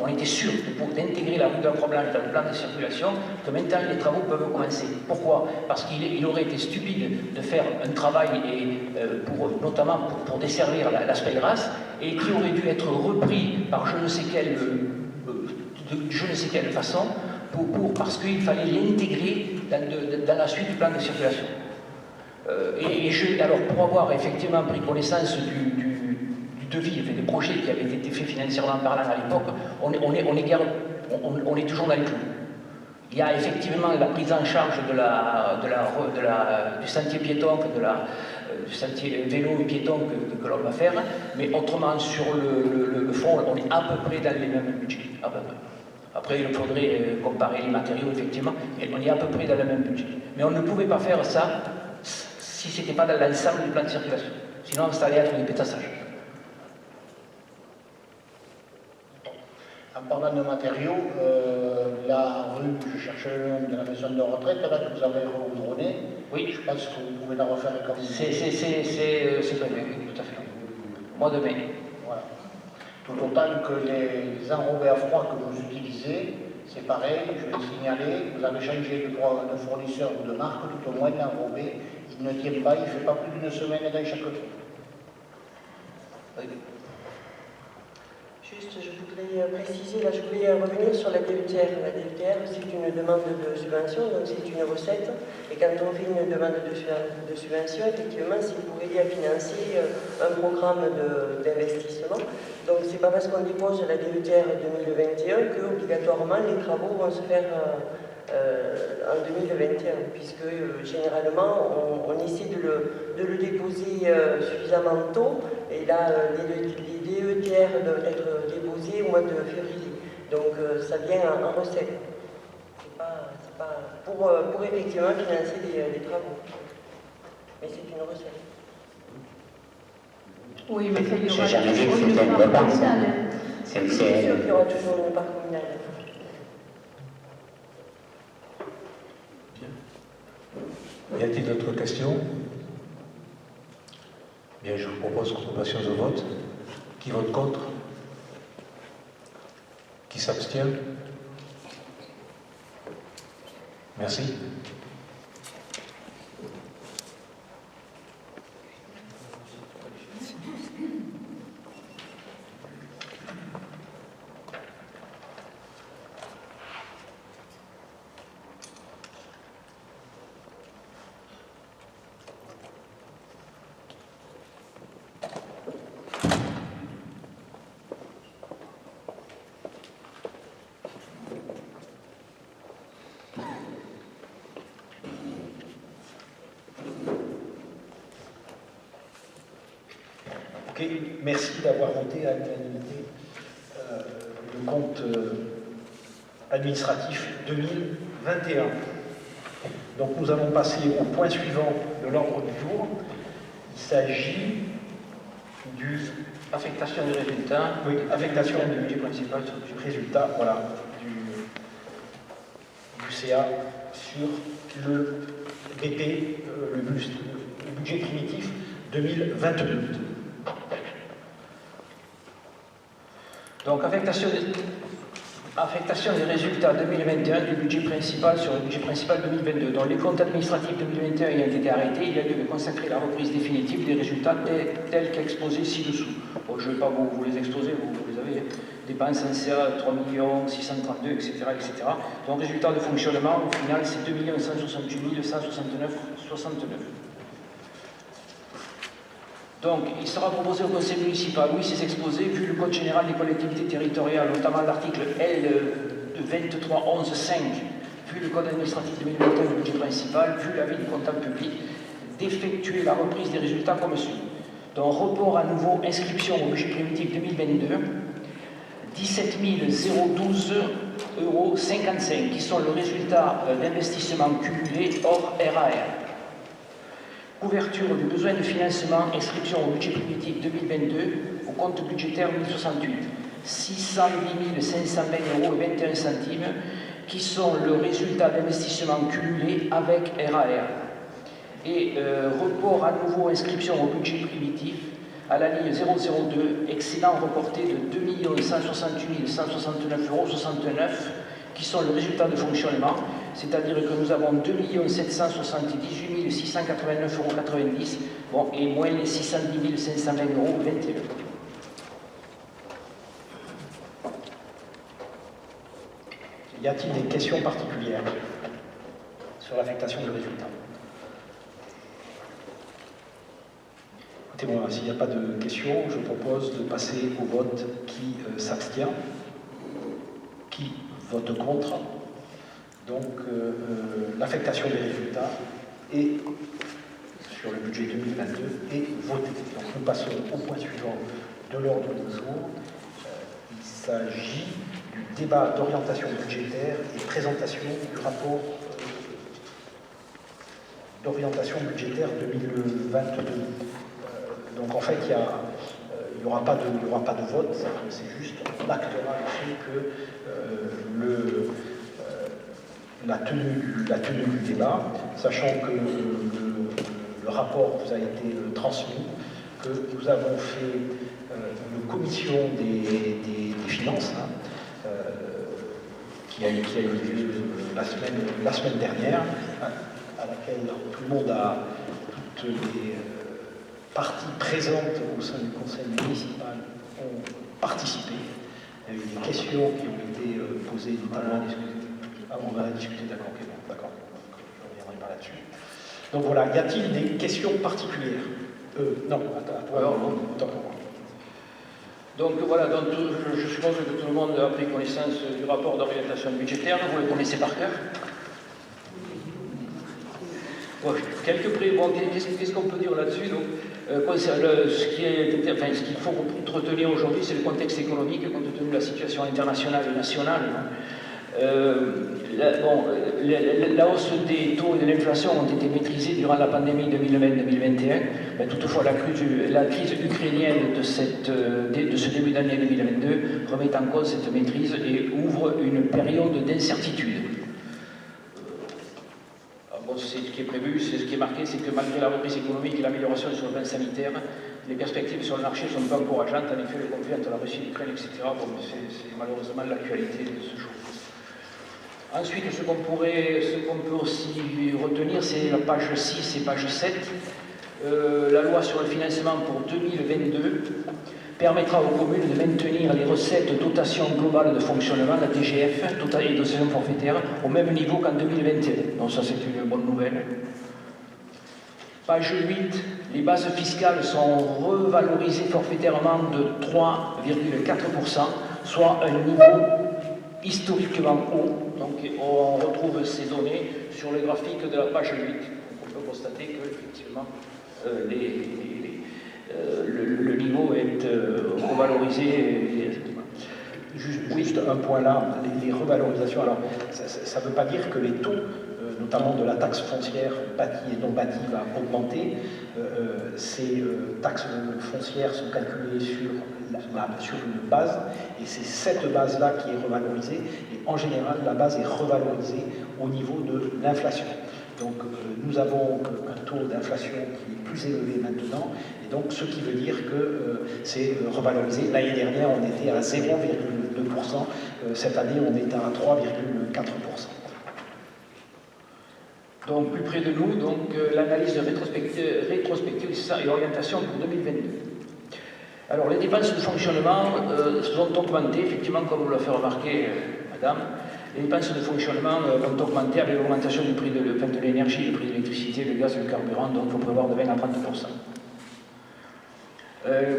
on était sûr d'intégrer la rue de la Croix-Blanche dans le plan de circulation que maintenant les travaux peuvent commencer. Pourquoi? Parce qu'il aurait été stupide de faire un travail, notamment pour desservir l'aspect grasse, et qui aurait dû être repris par je ne sais quelle façon, parce qu'il fallait l'intégrer dans la suite du plan de circulation. Alors pour avoir effectivement pris connaissance du devis, des projets qui avaient été faits financièrement parlant à l'époque, on est toujours dans les clous. Il y a effectivement la prise en charge du sentier piéton, du sentier vélo et piéton que l'on va faire, mais autrement sur le fond, on est à peu près dans les mêmes budgets. À peu près. Après, il faudrait comparer les matériaux, effectivement, mais on est à peu près dans le même budget. Mais on ne pouvait pas faire ça si ce n'était pas dans l'ensemble du plan de circulation. Sinon, ça allait être du pétassage. En parlant de matériaux, la rue, je cherche le nom de la maison de retraite, là que vous avez redronnée, oui. Je pense que vous pouvez la refaire comme vous c'est prévu, tout à fait. Mois de mai. Voilà. Tout autant que les enrobés à froid que vous utilisez, c'est pareil, je vais signaler, vous avez changé de fournisseur ou de marque, tout au moins l'enrobé, il ne tient pas, il ne fait pas plus d'une semaine dans chaque côté. Oui. Juste, je voudrais préciser, là je voulais revenir sur la DETR. La DETR, c'est une demande de subvention, donc c'est une recette. Et quand on fait une demande de subvention, effectivement, c'est pour aider à financer un programme d'investissement. Donc c'est pas parce qu'on dépose la DETR 2021 que obligatoirement les travaux vont se faire en 2021, puisque généralement on essaie de le déposer suffisamment tôt, et là les DETR doivent être déposés au mois de février, donc ça vient en recette. C'est pas pour effectivement financer les travaux, mais c'est une recette. Oui, mais il y aura J'ai jamais vu que toujours c'était une une part dépense. communale. C'est C'est sûr qu'il y aura toujours une part communale. Y a-t-il d'autres questions? Bien, je vous propose que nous passions au vote. Qui vote contre? Qui s'abstient? Merci. Ok, merci d'avoir voté à l'unanimité le compte administratif 2021. Donc nous allons passer au point suivant de l'ordre du jour. Il s'agit du... Affectation du résultat. Oui, affectation du budget principal sur le budget. Résultat, voilà, du CA sur le BP, le budget primitif 2022. Donc, affectation des résultats 2021 du budget principal sur le budget principal 2022. Donc, les comptes administratifs 2021 ayant été arrêtés, il y a lieu de consacrer la reprise définitive des résultats tels qu'exposés ci-dessous. Bon, je ne vais pas vous les exposer, vous les avez. Dépenses en CA 3 632, etc., etc. Donc, résultat de fonctionnement, au final, c'est 2 168 169,69. Donc, il sera proposé au Conseil municipal, oui, ces exposés, vu le Code général des collectivités territoriales, notamment l'article L 2311.5, vu le Code administratif 2021 du budget principal, vu l'avis du comptable public, d'effectuer la reprise des résultats comme suit. Donc, report à nouveau, inscription au budget primitif 2022, 17 012,55 €, qui sont le résultat d'investissement cumulé hors RAR. Ouverture du besoin de financement, inscription au budget primitif 2022, au compte budgétaire 1068, 608 520,21 €, qui sont le résultat d'investissement cumulé avec RAR. Et report à nouveau, inscription au budget primitif, à la ligne 002, excédent reporté de 2 168 169,69 €, qui sont le résultat de fonctionnement, c'est-à-dire que nous avons 2 778 689,90 €, bon, et moins les 610 520,21 €. Y a-t-il des questions particulières sur l'affectation du résultat? Écoutez-moi, s'il n'y a pas de questions, je propose de passer au vote. Qui s'abstient? Qui vote contre? Donc l'affectation des résultats et sur le budget 2022 est votée. Donc nous passons au point suivant de l'ordre du jour. Il s'agit du débat d'orientation budgétaire et présentation du rapport d'orientation budgétaire 2022. Donc en fait, il n'y aura pas de vote, c'est juste, on actera le fait que la tenue du débat, sachant que le rapport vous a été transmis, que nous avons fait une commission des finances, qui a eu lieu la semaine dernière, à laquelle tout le monde toutes les parties présentes au sein du conseil municipal ont participé. Il y a eu des questions qui ont été posées, notamment on va discuter, d'accord, ok, bon, d'accord, je ne reviendrai pas là-dessus. Donc voilà, y a-t-il des questions particulières? Non, attends, alors, attends pour moi. Donc voilà, donc, je suppose que tout le monde a pris connaissance du rapport d'orientation budgétaire, vous le connaissez par cœur? Bon, qu'est-ce qu'on peut dire là-dessus? Ce qu'il faut retenir aujourd'hui, c'est le contexte économique, compte tenu de la situation internationale et nationale. La hausse des taux et de l'inflation ont été maîtrisés durant la pandémie 2020-2021. Mais toutefois, la crise ukrainienne de ce début d'année 2022 remet en cause cette maîtrise et ouvre une période d'incertitude. C'est ce qui est prévu, c'est ce qui est marqué, c'est que malgré la reprise économique et l'amélioration sur le plan sanitaire, les perspectives sur le marché sont pas encourageantes. En effet, le conflit entre la Russie et l'Ukraine, etc., c'est malheureusement l'actualité de ce jour. Ensuite, ce qu'on peut aussi retenir, c'est la page 6 et page 7. La loi sur le financement pour 2022 permettra aux communes de maintenir les recettes dotation globale de fonctionnement, la DGF, et dotation forfaitaire, au même niveau qu'en 2021. Donc ça, c'est une bonne nouvelle. Page 8, les bases fiscales sont revalorisées forfaitairement de 3,4%, soit un niveau historiquement haut. Donc on retrouve ces données sur le graphique de la page 8. Donc, on peut constater que effectivement le niveau est revalorisé. Juste un point là, les revalorisations. Alors, ça ne veut pas dire que les taux, notamment de la taxe foncière bâtie et non bâtie, va augmenter. Ces taxes foncières sont calculées sur une base, et c'est cette base-là qui est revalorisée, et en général, la base est revalorisée au niveau de l'inflation. Donc nous avons un taux d'inflation qui est plus élevé maintenant, et donc ce qui veut dire que c'est revalorisé. L'année dernière, on était à 0,2%, cette année, on est à 3,4%. Donc plus près de nous, l'analyse rétrospective et orientation pour 2022. Alors les dépenses de fonctionnement sont augmentées, effectivement, comme vous l'a fait remarquer madame. Les dépenses de fonctionnement vont augmenter avec l'augmentation du prix de l'énergie, le prix de l'électricité, le gaz et le carburant, donc il faut prévoir de 20 à 30%.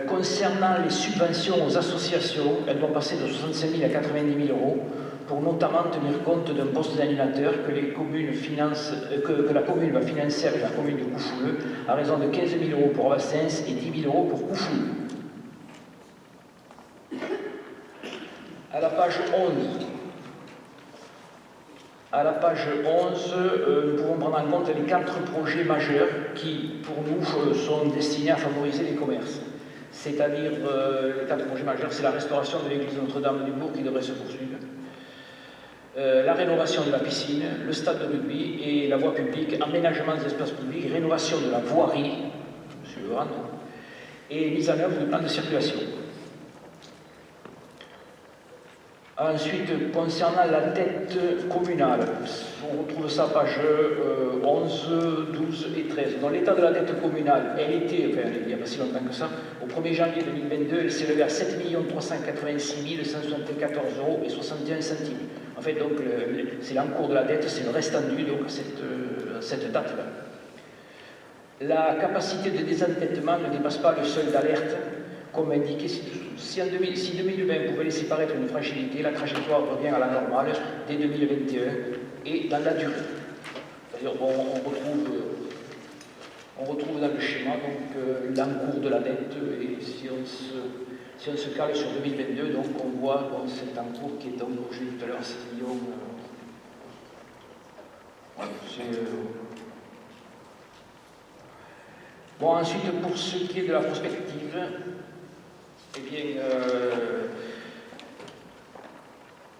Concernant les subventions aux associations, elles vont passer de 65 000 à 90 000 euros pour notamment tenir compte d'un poste d'animateur que la commune va financer avec la commune de Coufouleux à raison de 15 000 euros pour Vassens et 10 000 euros pour Coufouleux. À la page 11, nous pouvons prendre en compte les 4 projets majeurs qui, pour nous, sont destinés à favoriser les commerces. C'est-à-dire, les 4 projets majeurs, c'est la restauration de l'église Notre-Dame du Bourg qui devrait se poursuivre, la rénovation de la piscine, le stade de rugby et la voie publique, aménagement des espaces publics, rénovation de la voirie, monsieur Lebrun, et mise en œuvre du plan de circulation. Ensuite, concernant la dette communale, on retrouve ça page 11, 12 et 13. Dans l'état de la dette communale, il n'y a pas si longtemps que ça, au 1er janvier 2022, elle s'élevait à 7 386 174 euros et 61 centimes. En fait, donc, c'est l'encours de la dette, c'est le restant dû, donc, cette date-là. La capacité de désendettement ne dépasse pas le seuil d'alerte, comme indiqué ci-dessous. Si 2020 pouvait laisser paraître une fragilité, la trajectoire revient à la normale dès 2021 et dans la durée. C'est-à-dire, bon, on retrouve dans le schéma l'encours de la dette, et si on se cale sur 2022, donc on voit bon, cet encours qui est donc, j'ai dit tout à l'heure, 6 millions. Bon, ensuite, pour ce qui est de la prospective, eh bien,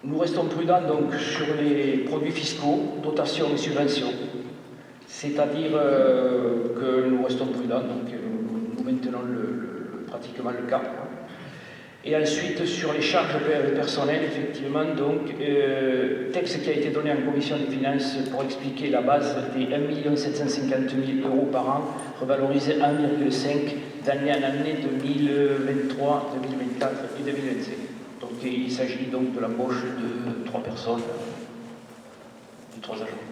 nous restons prudents donc, sur les produits fiscaux, dotations et subventions. C'est-à-dire que nous restons prudents, donc nous maintenons pratiquement le cap. Et ensuite, sur les charges personnelles, effectivement, donc, texte qui a été donné en commission des finances pour expliquer la base des 1 750 000 € par an, revalorisé à 1,5 d'année en année 2023, 2024 et 2025. Donc il s'agit donc de l'embauche de 3 personnes, de 3 agents.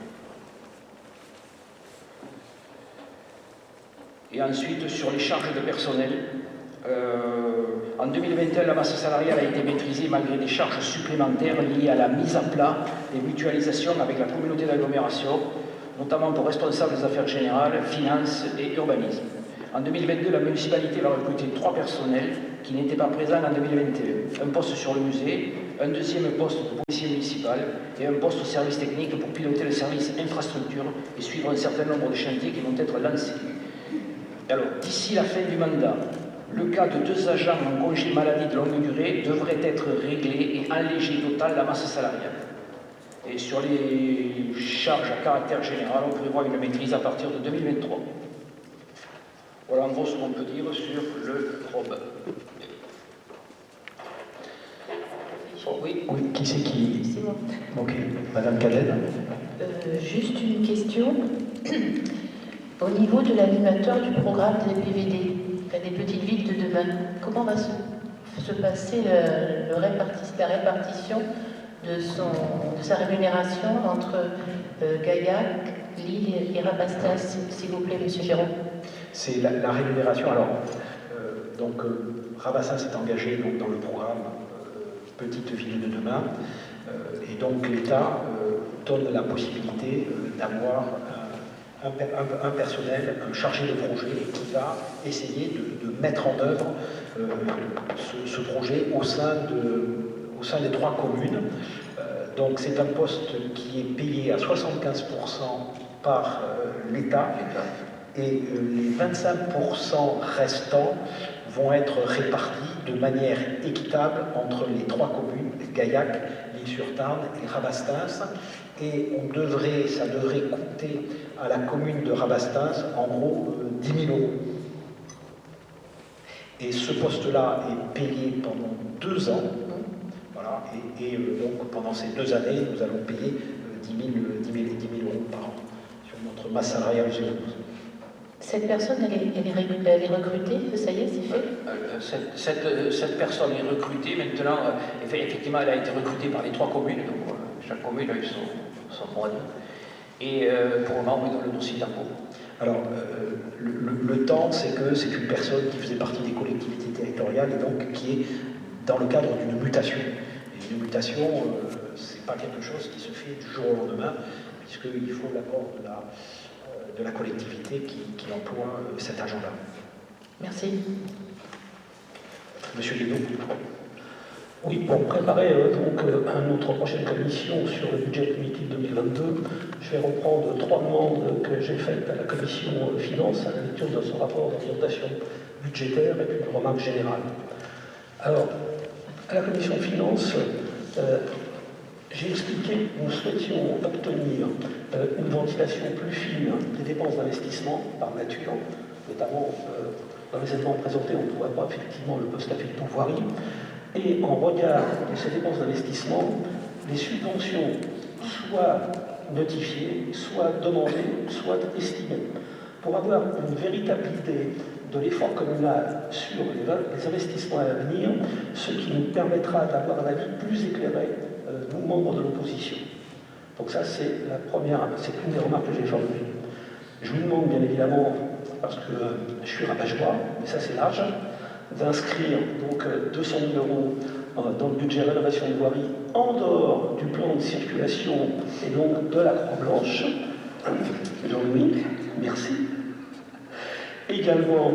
Et ensuite, sur les charges de personnel, en 2021, la masse salariale a été maîtrisée malgré des charges supplémentaires liées à la mise à plat des mutualisations avec la communauté d'agglomération, notamment pour responsables des affaires générales, finances et urbanisme. En 2022, la municipalité va recruter 3 personnels qui n'étaient pas présents en 2021. Un poste sur le musée, un deuxième poste de policier municipal et un poste au service technique pour piloter le service infrastructure et suivre un certain nombre de chantiers qui vont être lancés. Alors, d'ici la fin du mandat, le cas de 2 agents en congé maladie de longue durée devrait être réglé et alléger total la masse salariale. Et sur les charges à caractère général, on prévoit une maîtrise à partir de 2023. Voilà en gros ce qu'on peut dire sur le ROB. Oui, qui c'est qui? C'est moi. Ok, Madame Cadenne. Juste une question. Au niveau de l'animateur du programme des PVD, des petites villes de demain, comment va se passer la répartition de sa rémunération entre Gaillac, Lille et Rabastens, s'il vous plaît, Monsieur Géraud? C'est la rémunération. Alors, Rabastens est engagé donc, dans le programme Petite Ville de demain, et donc l'État donne la possibilité d'avoir un personnel, un chargé de projet qui va essayer de mettre en œuvre ce projet au sein des 3 communes. Donc c'est un poste qui est payé à 75% par l'État et les 25% restants vont être répartis de manière équitable entre les 3 communes, Gaillac, L'Isle-sur-Tarn et Rabastens. Et ça devrait coûter à la commune de Rabastens en gros 10 000 €. Et ce poste-là est payé pendant 2 ans. Voilà, et donc pendant ces 2 années, nous allons payer 10 000 € par an sur notre masse salariale. Cette personne, elle est recrutée, ça y est, c'est fait? Cette personne est recrutée maintenant, effectivement elle a été recrutée par les 3 communes, donc chaque commune a eu son mode. Et pour le moment, on est dans le dossier d'impôt. Alors, le temps, c'est que c'est une personne qui faisait partie des collectivités territoriales et donc qui est dans le cadre d'une mutation. Et une mutation, c'est pas quelque chose qui se fait du jour au lendemain, puisqu'il faut l'accord de la collectivité qui emploie cet agent-là. Merci. Monsieur Guédon. Oui, pour préparer notre prochaine commission sur le budget primitif 2022, je vais reprendre 3 demandes que j'ai faites à la commission finance à la lecture de son rapport d'orientation budgétaire et puis une remarque générale. Alors, à la commission finance, j'ai expliqué que nous souhaitions obtenir une ventilation plus fine des dépenses d'investissement par nature, notamment dans les éléments présentés, on ne pourrait pas effectivement le poste affecté aux voiries. Et en regard de ces dépenses d'investissement, les subventions soient notifiées, soient demandées, soient estimées, pour avoir une véritable idée de l'effort communal sur les investissements à venir, ce qui nous permettra d'avoir un avis plus éclairé, nous, membres de l'opposition. Donc ça, c'est une des remarques que j'ai formulées. Je vous demande bien évidemment, parce que je suis rabat-joie, mais ça c'est large, d'inscrire donc 200 000 € dans le budget rénovation de voirie en dehors du plan de circulation et donc de la Croix-Blanche. Jean-Louis, merci. Également,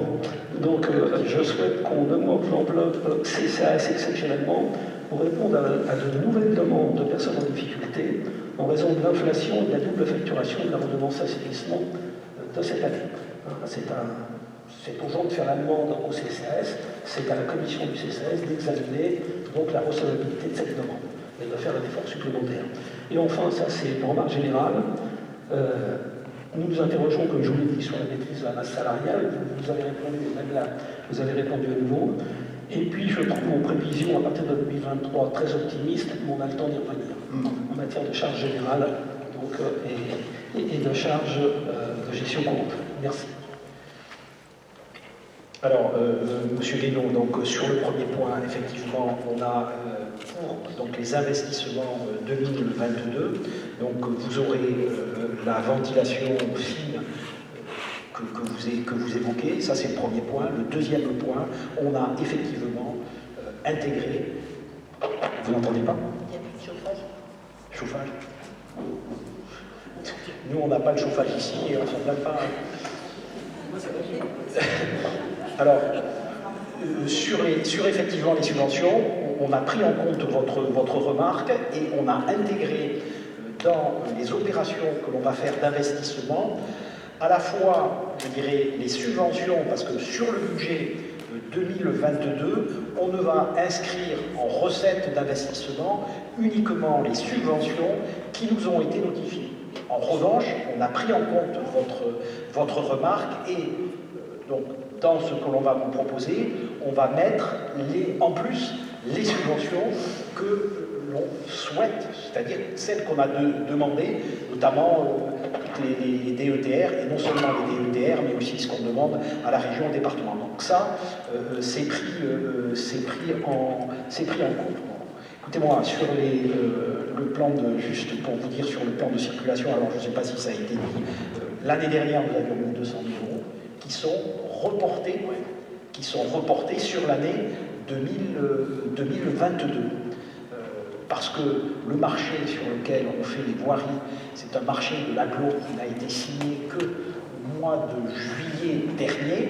donc, je souhaite qu'on augmente l'enveloppe CCAS exceptionnellement pour répondre à de nouvelles demandes de personnes en difficulté en raison de l'inflation et de la double facturation de la redevance assainissement de cette année. C'est aux gens de faire la demande au CCAS, c'est à la commission du CCAS d'examiner donc la recevabilité de cette demande et de faire un effort supplémentaire. Et enfin, ça c'est une remarque générale, nous nous interrogeons, comme je vous l'ai dit, sur la maîtrise de la masse salariale, vous avez répondu, même là, vous avez répondu à nouveau, et puis je trouve vos prévisions à partir de 2023 très optimistes, mais on a le temps d'y revenir, en matière de charge générale donc, et de charge de gestion courante. Merci. Alors, Monsieur Guénon, donc sur le premier point, effectivement, on a pour donc, les investissements 2022, donc vous aurez la ventilation fine que vous évoquez, ça c'est le premier point. Le deuxième point, on a effectivement intégré. Vous n'entendez pas? Il n'y a plus de chauffage. Chauffage. Nous, on n'a pas de chauffage ici et on ne s'en plaint pas. Alors, sur effectivement les subventions, on a pris en compte votre remarque et on a intégré dans les opérations que l'on va faire d'investissement à la fois, je dirais, les subventions, parce que sur le budget 2022, on ne va inscrire en recettes d'investissement uniquement les subventions qui nous ont été notifiées. En revanche, on a pris en compte votre remarque et donc, dans ce que l'on va vous proposer, on va mettre en plus les subventions que l'on souhaite, c'est-à-dire celles qu'on a demandées, notamment les DETR, et non seulement les DETR, mais aussi ce qu'on demande à la région, au département. Donc ça, c'est pris en compte. Écoutez-moi, sur le plan juste pour vous dire, sur le plan de circulation, alors je ne sais pas si ça a été dit, l'année dernière, nous avions mis 200 000 € qui sont reportés sur l'année 2022. Parce que le marché sur lequel on fait les voiries, c'est un marché de l'agglo qui n'a été signé que au mois de juillet dernier.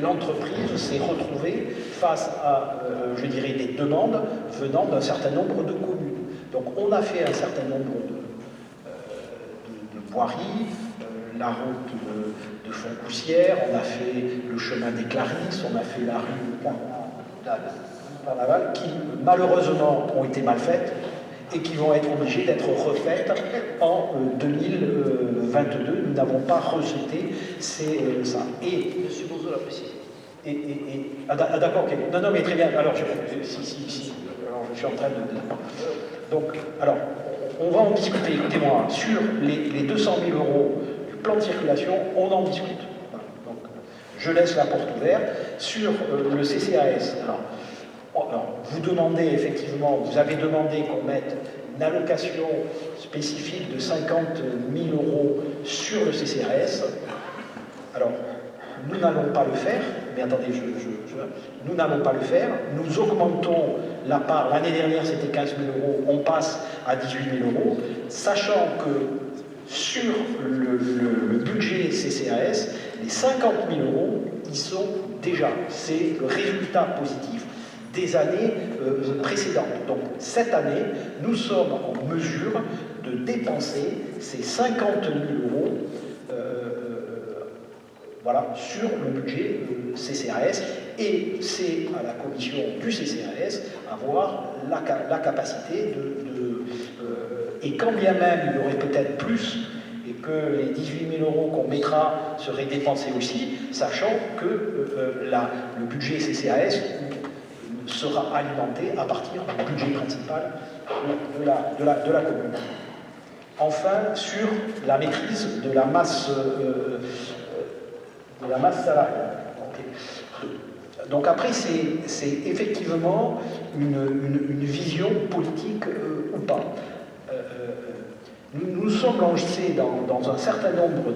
L'entreprise s'est retrouvée face à, je dirais, des demandes venant d'un certain nombre de communes. Donc on a fait un certain nombre de voiries, la route de Fontcoussière, on a fait le chemin des Clarisses, on a fait la rue Carnaval, qui malheureusement ont été mal faites et qui vont être obligées d'être refaites en 2022. Nous n'avons pas rejeté ça. Et M. Bourgeot l'a précisé. D'accord, ok. Non, mais très bien. Alors, si. Alors, je suis en train de... Donc, alors, on va en discuter, écoutez-moi, sur les 200 000 € du plan de circulation, on en discute. Voilà. Donc, je laisse la porte ouverte. Sur le CCAS, alors, vous demandez effectivement, vous avez demandé qu'on mette une allocation spécifique de 50 000 € sur le CCAS. Alors, nous n'allons pas le faire, mais attendez, nous n'allons pas le faire. Nous augmentons la part, l'année dernière c'était 15 000 €, on passe à 18 000 €, sachant que sur le budget CCAS, les 50 000 €, ils sont déjà, c'est le résultat positif des années précédentes. Donc cette année, nous sommes en mesure de dépenser ces 50 000 € voilà, sur le budget CCAS, et c'est à la commission du CCAS à avoir la capacité et quand bien même il y aurait peut-être plus, et que les 18 000 € qu'on mettra seraient dépensés aussi, sachant que le budget CCAS sera alimenté à partir du budget principal de la commune. Enfin, sur la maîtrise de la masse salariale. Donc après, c'est effectivement une vision politique ou pas. Nous sommes lancés dans un certain nombre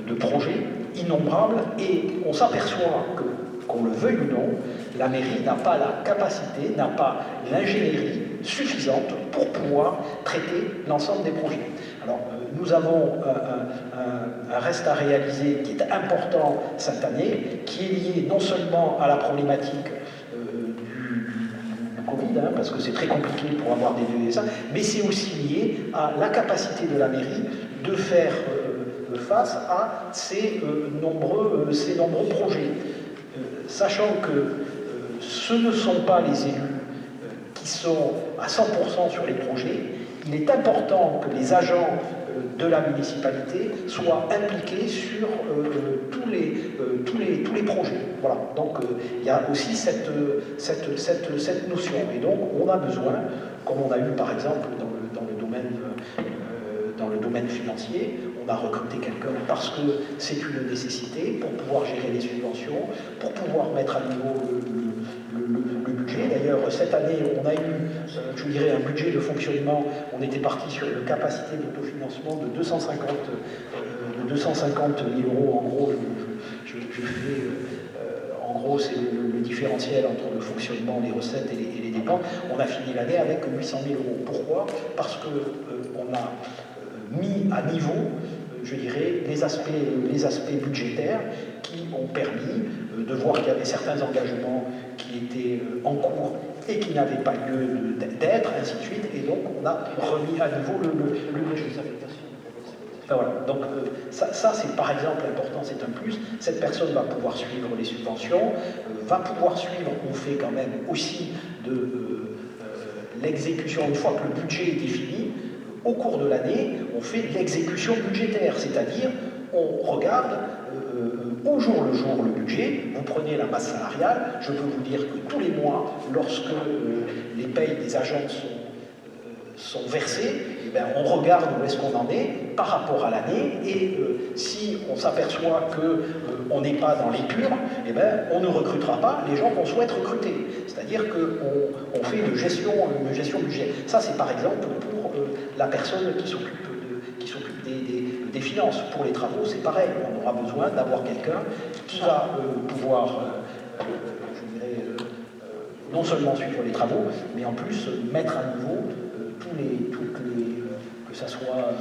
de projets innombrables, et on s'aperçoit que qu'on le veuille ou non, la mairie n'a pas la capacité, n'a pas l'ingénierie suffisante pour pouvoir traiter l'ensemble des projets. Alors, nous avons un reste à réaliser qui est important cette année, qui est lié non seulement à la problématique du Covid, parce que c'est très compliqué pour avoir des dessins, mais c'est aussi lié à la capacité de la mairie de faire face à ces nombreux projets. Sachant que ce ne sont pas les élus qui sont à 100% sur les projets, il est important que les agents de la municipalité soient impliqués sur tous les projets. Voilà. Donc il y a aussi cette notion. Et donc on a besoin, comme on a eu par exemple dans le domaine financier, on a recruté quelqu'un parce que c'est une nécessité pour pouvoir gérer les subventions, pour pouvoir mettre à niveau le budget. D'ailleurs, cette année, on a eu, je dirais, un budget de fonctionnement. On était parti sur une capacité d'autofinancement de 250 000 euros. En gros, en gros, c'est le différentiel entre le fonctionnement, les recettes et les dépenses. On a fini l'année avec 800 000 euros. Pourquoi? Parce qu'on a mis à niveau, je dirais, les aspects budgétaires qui ont permis de voir qu'il y avait certains engagements qui étaient en cours et qui n'avaient pas lieu d'être, ainsi de suite, et donc on a remis à niveau le budget. Voilà. Donc ça c'est par exemple important, c'est un plus. Cette personne va pouvoir suivre les subventions, va pouvoir suivre, on fait quand même aussi de l'exécution, une fois que le budget est défini, au cours de l'année, on fait de l'exécution budgétaire, c'est-à-dire on regarde au jour le jour le budget, vous prenez la masse salariale, je peux vous dire que tous les mois, lorsque les payes des agents sont versées, eh bien, on regarde où est-ce qu'on en est par rapport à l'année, et si on s'aperçoit qu'on n'est pas dans l'épure, eh bien, on ne recrutera pas les gens qu'on souhaite recruter. C'est-à-dire qu'on fait une gestion budget. Ça, c'est par exemple pour la personne qui s'occupe des finances. Pour les travaux, c'est pareil. On aura besoin d'avoir quelqu'un qui va pouvoir, je dirais, non seulement suivre les travaux, mais en plus mettre à niveau que ça soit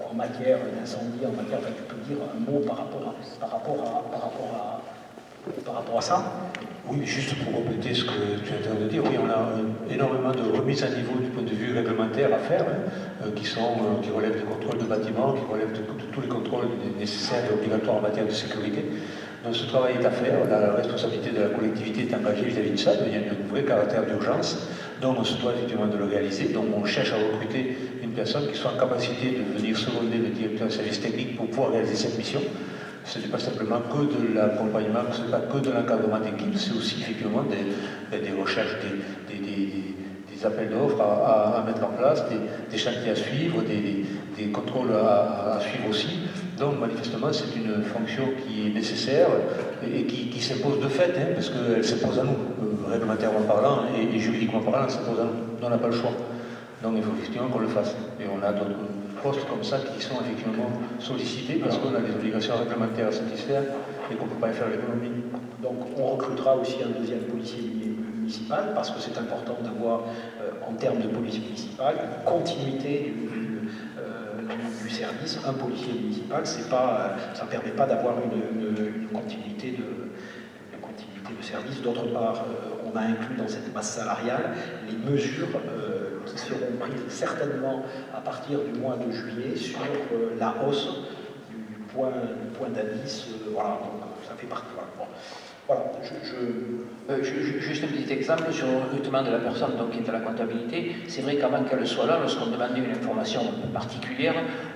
en matière d'incendie, en matière, enfin, tu peux dire un mot par rapport à ça. Oui, juste pour compléter ce que tu es en train de dire, oui, on a énormément de remises à niveau du point de vue réglementaire à faire, qui relèvent du contrôle de bâtiments, qui relèvent de tous les contrôles nécessaires et obligatoires en matière de sécurité. Donc ce travail est à faire, la responsabilité de la collectivité est engagée vis-à-vis de ça, il y a un vrai caractère d'urgence, donc on se doit effectivement de le réaliser, donc on cherche à recruter une personne qui soit en capacité de venir seconder le directeur de service technique pour pouvoir réaliser cette mission. Ce n'est pas simplement que de l'accompagnement, ce n'est pas que de l'encadrement d'équipe, c'est aussi effectivement des recherches, des appels d'offres à mettre en place, des chantiers à suivre, des contrôles à suivre aussi. Donc manifestement c'est une fonction qui est nécessaire et qui s'impose de fait, parce qu'elle s'impose à nous, réglementairement parlant et juridiquement parlant, elle s'impose à nous. On n'a pas le choix. Donc il faut effectivement qu'on le fasse. Et on a d'autres postes comme ça qui sont effectivement sollicités parce qu'on a des obligations réglementaires à satisfaire et qu'on ne peut pas y faire l'économie. Donc on recrutera aussi un deuxième policier municipal parce que c'est important d'avoir, en termes de police municipale, une continuité du service. Un policier municipal, ça ne permet pas d'avoir une continuité de service. D'autre part, on a inclus dans cette masse salariale les mesures qui seront prises certainement à partir du mois de juillet sur la hausse du point d'indice. Voilà, donc ça fait partie. Voilà. Juste un petit exemple sur le recrutement de la personne donc, qui est à la comptabilité. C'est vrai qu'avant qu'elle soit là, lorsqu'on demandait une information particulière,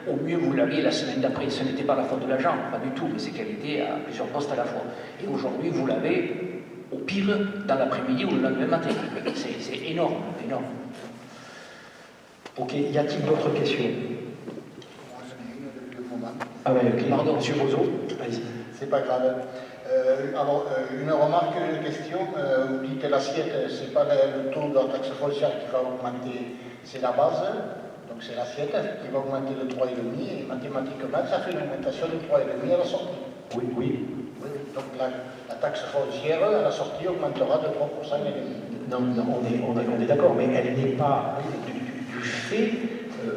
au mieux vous l'aviez la semaine d'après. Ce n'était pas la faute de l'agent, pas du tout, mais c'est qu'elle était à plusieurs postes à la fois. Et aujourd'hui, vous l'avez au pire dans l'après-midi ou le lendemain matin. C'est énorme, énorme. Ok, y a-t-il d'autres questions? Ah oui, ok. Pardon, monsieur Roseau, allez-y. C'est pas grave. Alors, une remarque, une question. Vous dites que l'assiette, c'est pas le taux de la taxe foncière qui va augmenter, c'est la base, donc c'est l'assiette qui va augmenter de 3,5, et mathématiquement, ça fait une augmentation de 3,5 à la sortie. Oui, oui. Oui, donc la taxe foncière, à la sortie, augmentera de 3% et demi. Non, on est d'accord, mais elle n'est pas du fait,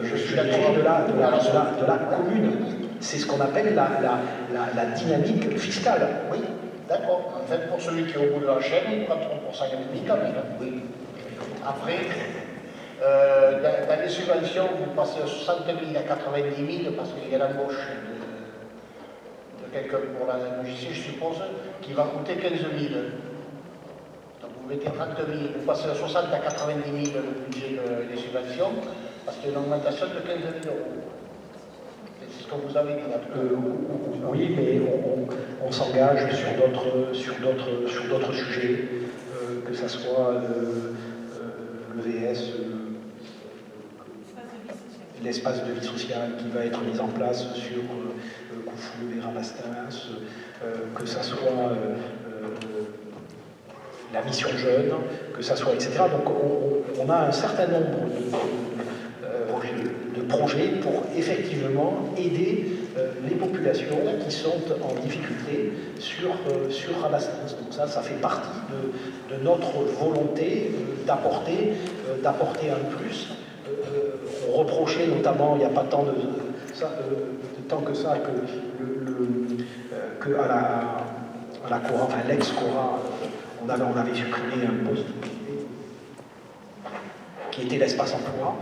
Je suis dirais, d'accord de la commune. C'est ce qu'on appelle la dynamique fiscale. Oui, d'accord. En fait, pour celui qui est au bout de la chaîne, il prend 3% et demi quand même. Oui. Après, dans les subventions, vous passez de 60 000 à 90 000 parce qu'il y a l'embauche de quelqu'un pour la logistique, je suppose, qui va coûter 15 000. Donc vous mettez 30 000, vous passez de 60 à 90 000 le budget des subventions parce qu'il y a une augmentation de 15 000 euros. C'est ce que vous avez dit. Oui, mais on s'engage sur d'autres sujets, que ce soit l'EVS, l'espace de vie sociale qui va être mis en place sur Coufoulou et Rabastens, que ce soit la mission jeune, que ce soit, etc. Donc on a un certain nombre de projets pour effectivement aider les populations qui sont en difficulté sur Rabastens. Donc ça fait partie de notre volonté d'apporter un plus. On reprochait notamment, il n'y a pas tant de temps que ça, que à la Cora, enfin l'ex-Cora, on avait supprimé un poste qui était l'espace emploi.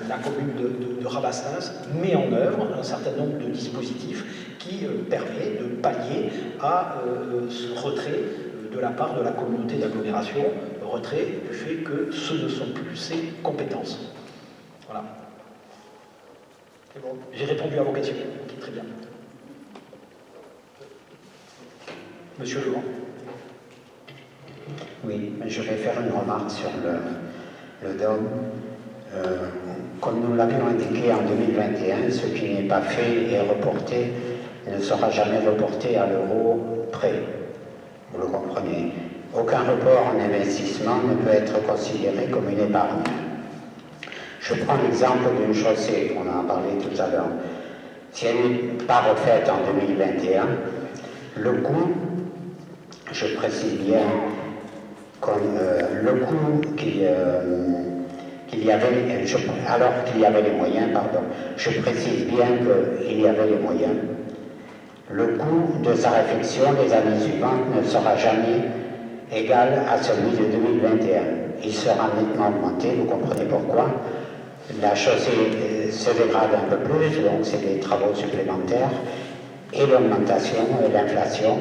La commune de Rabastens met en œuvre un certain nombre de dispositifs qui permet de pallier à ce retrait de la part de la communauté d'agglomération, retrait du fait que ce ne sont plus ses compétences. Voilà. C'est bon. J'ai répondu à vos questions. Okay, très bien. Monsieur Laurent. Oui, je vais faire une remarque sur le DOM. Comme nous l'avions indiqué en 2021, ce qui n'est pas fait et reporté ne sera jamais reporté à l'euro près. Vous le comprenez. Aucun report en investissement ne peut être considéré comme une épargne. Je prends l'exemple d'une chaussée, on en a parlé tout à l'heure. Si elle n'est pas refaite en 2021, le coût, je précise bien, comme le coût qu'il y avait, alors qu'il y avait les moyens, pardon, je précise bien qu'il y avait les moyens, le coût de sa réfection les années suivantes ne sera jamais égal à celui de 2021. Il sera nettement augmenté, vous comprenez pourquoi. La chaussée se dégrade un peu plus, donc c'est des travaux supplémentaires, et l'augmentation et l'inflation.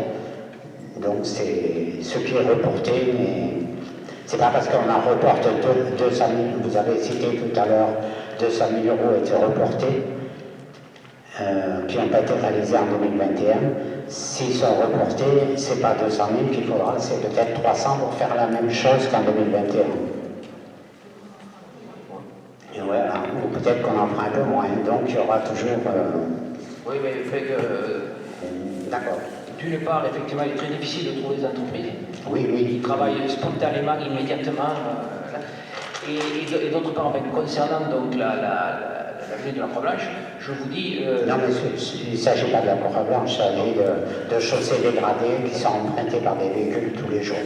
Donc c'est ce qui est reporté, mais c'est pas parce qu'on a reporté 200 000, vous avez cité tout à l'heure, 200 000 euros étaient reportés, qui n'ont pas été réalisés en 2021. S'ils sont reportés, c'est pas 200 000 qu'il faudra, c'est peut-être 300 pour faire la même chose qu'en 2021. Et voilà, ou peut-être qu'on en fera un peu moins, donc il y aura toujours... Oui, mais le fait que... D'accord. D'une part, effectivement, il est très difficile de trouver des entreprises qui travaillent spontanément, immédiatement. Et d'autre part, concernant donc l'avenue de la Croix-Blanche, je vous dis... Non, mais il ne s'agit pas de la Croix-Blanche, il s'agit de chaussées dégradées qui sont empruntées par des véhicules tous les jours.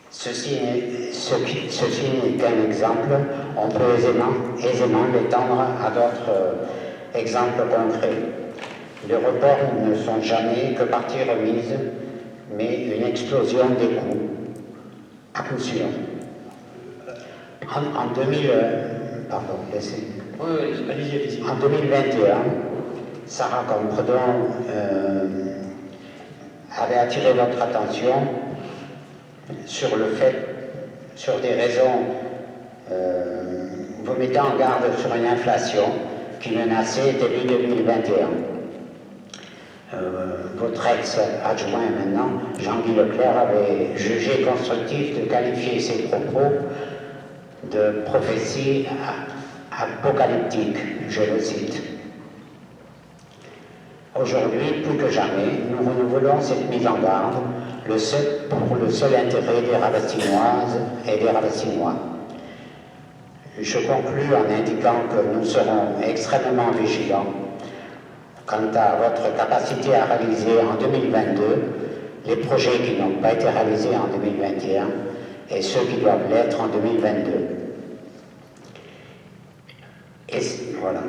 Ceci n'est qu'un exemple, on peut aisément l'étendre à d'autres exemples concrets. Les reports ne sont jamais que partie remise, mais une explosion des coûts, à coup sûr. En 2021, Sarah Compredon avait attiré notre attention sur le fait, sur des raisons, vous mettant en garde sur une inflation qui menaçait début 2021. Votre ex-adjoint maintenant, Jean-Guy Leclerc, avait jugé constructif de qualifier ses propos de prophétie apocalyptique, je le cite. Aujourd'hui, plus que jamais, nous renouvelons cette mise en garde pour le seul intérêt des Rabastinoises et des Rabastinois. Je conclus en indiquant que nous serons extrêmement vigilants quant à votre capacité à réaliser en 2022 les projets qui n'ont pas été réalisés en 2021 et ceux qui doivent l'être en 2022. Et voilà,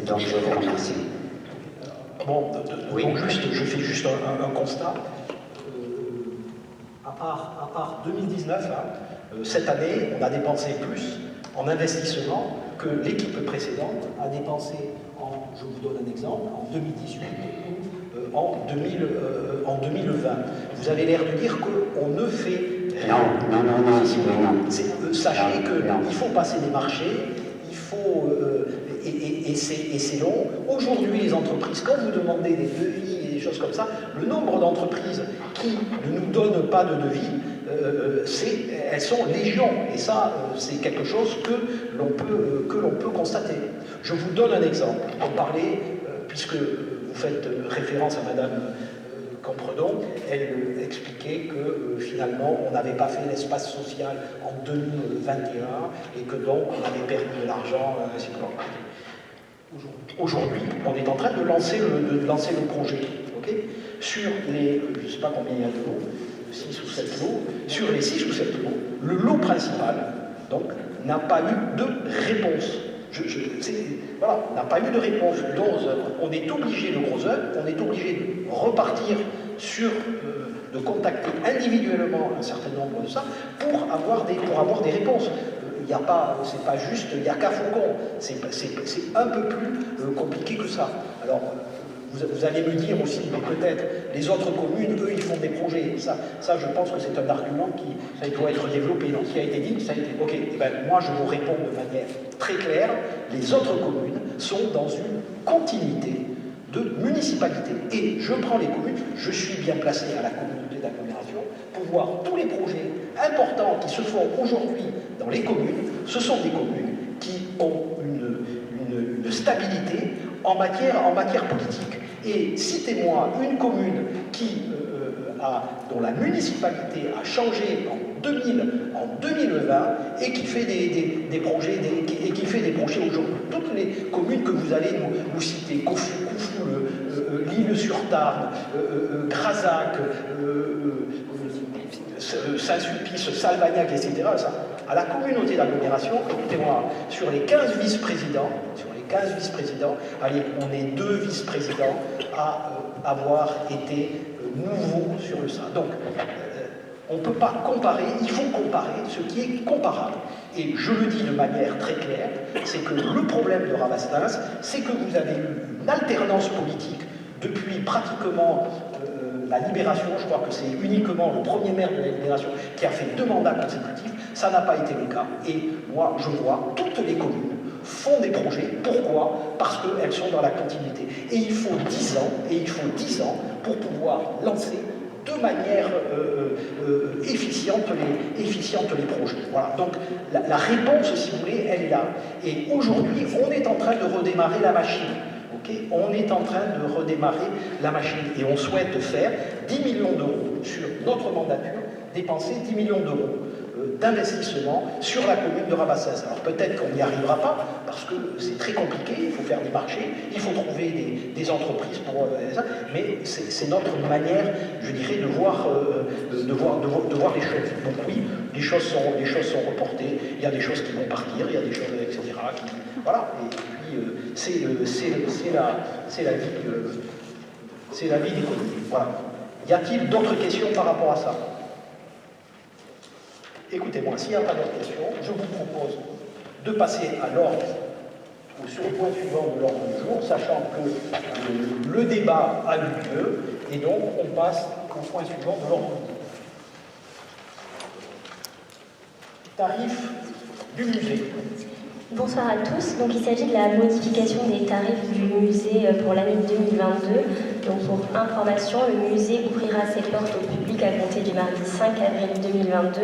donc je vous remercie. Bon, donc je fais juste un constat. À part 2019, cette année, on a dépensé plus en investissement que l'équipe précédente a dépensé je vous donne un exemple, en 2018 ou en 2020. Vous avez l'air de dire qu'on ne fait rien. Non. Sachez qu'il faut passer des marchés, il faut... et c'est long. Aujourd'hui, les entreprises, quand vous demandez des devis et des choses comme ça, le nombre d'entreprises qui ne nous donnent pas de devis, elles sont légion. Et ça, c'est quelque chose que l'on peut constater. Je vous donne un exemple. Pour parler, puisque vous faites référence à Madame Campredon, elle expliquait que finalement, on n'avait pas fait l'espace social en 2021 et que donc on avait perdu de l'argent. Aujourd'hui, on est en train de lancer le projet. Okay, sur les, je ne sais pas combien il y a de lots, 6 ou 7 lots, sur les 6 ou 7 lots, le lot principal donc, n'a pas eu de réponse. Voilà, n'a pas eu de réponse. Donc, on est obligé, le gros œuvre, on est obligé de repartir sur, de contacter individuellement un certain nombre de ça pour avoir des réponses. Il n'y a pas, c'est pas juste, il n'y a qu'à Faucon. C'est un peu plus compliqué que ça. Alors, vous allez me dire aussi, mais peut-être, les autres communes, eux, ils font des projets. Ça je pense que c'est un argument qui doit être développé. Donc, ce qui a été dit, ça a été... Ok, eh ben, moi, je vous réponds de manière très claire. Les autres communes sont dans une continuité de municipalité. Et je prends les communes, je suis bien placé à la communauté d'agglomération pour voir tous les projets importants qui se font aujourd'hui dans les communes. Ce sont des communes qui ont une stabilité en matière politique. Et citez-moi une commune dont la municipalité a changé en 2020 et qui fait des projets aujourd'hui. Toutes les communes que vous allez nous citer, Coufou, L'Isle-sur-Tarn, Grazac, Saint-Sulpice, Salvagnac, etc. À la communauté d'agglomération, écoutez-moi, sur les 15 vice-présidents, allez, on est 2 vice-présidents à avoir été nouveaux sur le ça. Donc, on ne peut pas comparer, il faut comparer ce qui est comparable. Et je le dis de manière très claire, c'est que le problème de Rabastens, c'est que vous avez eu une alternance politique depuis pratiquement la Libération. Je crois que c'est uniquement le premier maire de la Libération qui a fait 2 mandats consécutifs. Ça n'a pas été le cas. Et moi, je vois toutes les communes font des projets. Pourquoi? Parce qu'elles sont dans la continuité. Et il faut 10 ans, pour pouvoir lancer de manière efficiente les projets. Voilà. Donc la réponse, si vous voulez, elle est là. Et aujourd'hui, on est en train de redémarrer la machine. Okay, on est en train de redémarrer la machine. Et on souhaite faire 10 millions d'euros sur notre mandature, dépenser 10 millions d'euros d'investissement sur la commune de Rabastens. Alors peut-être qu'on n'y arrivera pas, parce que c'est très compliqué, il faut faire des marchés, il faut trouver des entreprises pour ça, mais c'est notre manière, je dirais, de voir les choses. Donc oui, les choses sont reportées, il y a des choses qui vont partir, il y a des choses, etc. Voilà, et puis c'est la vie des communes. Voilà. Y a-t-il d'autres questions par rapport à ça? Écoutez-moi, s'il n'y a pas d'autres questions, je vous propose de passer à l'ordre, ou sur le point suivant de l'ordre du jour, sachant que le débat a eu lieu, et donc on passe au point suivant de l'ordre du jour. Tarif du musée. Bonsoir à tous. Donc, il s'agit de la modification des tarifs du musée pour l'année 2022. Donc, pour information, le musée ouvrira ses portes au public à compter du mardi 5 avril 2022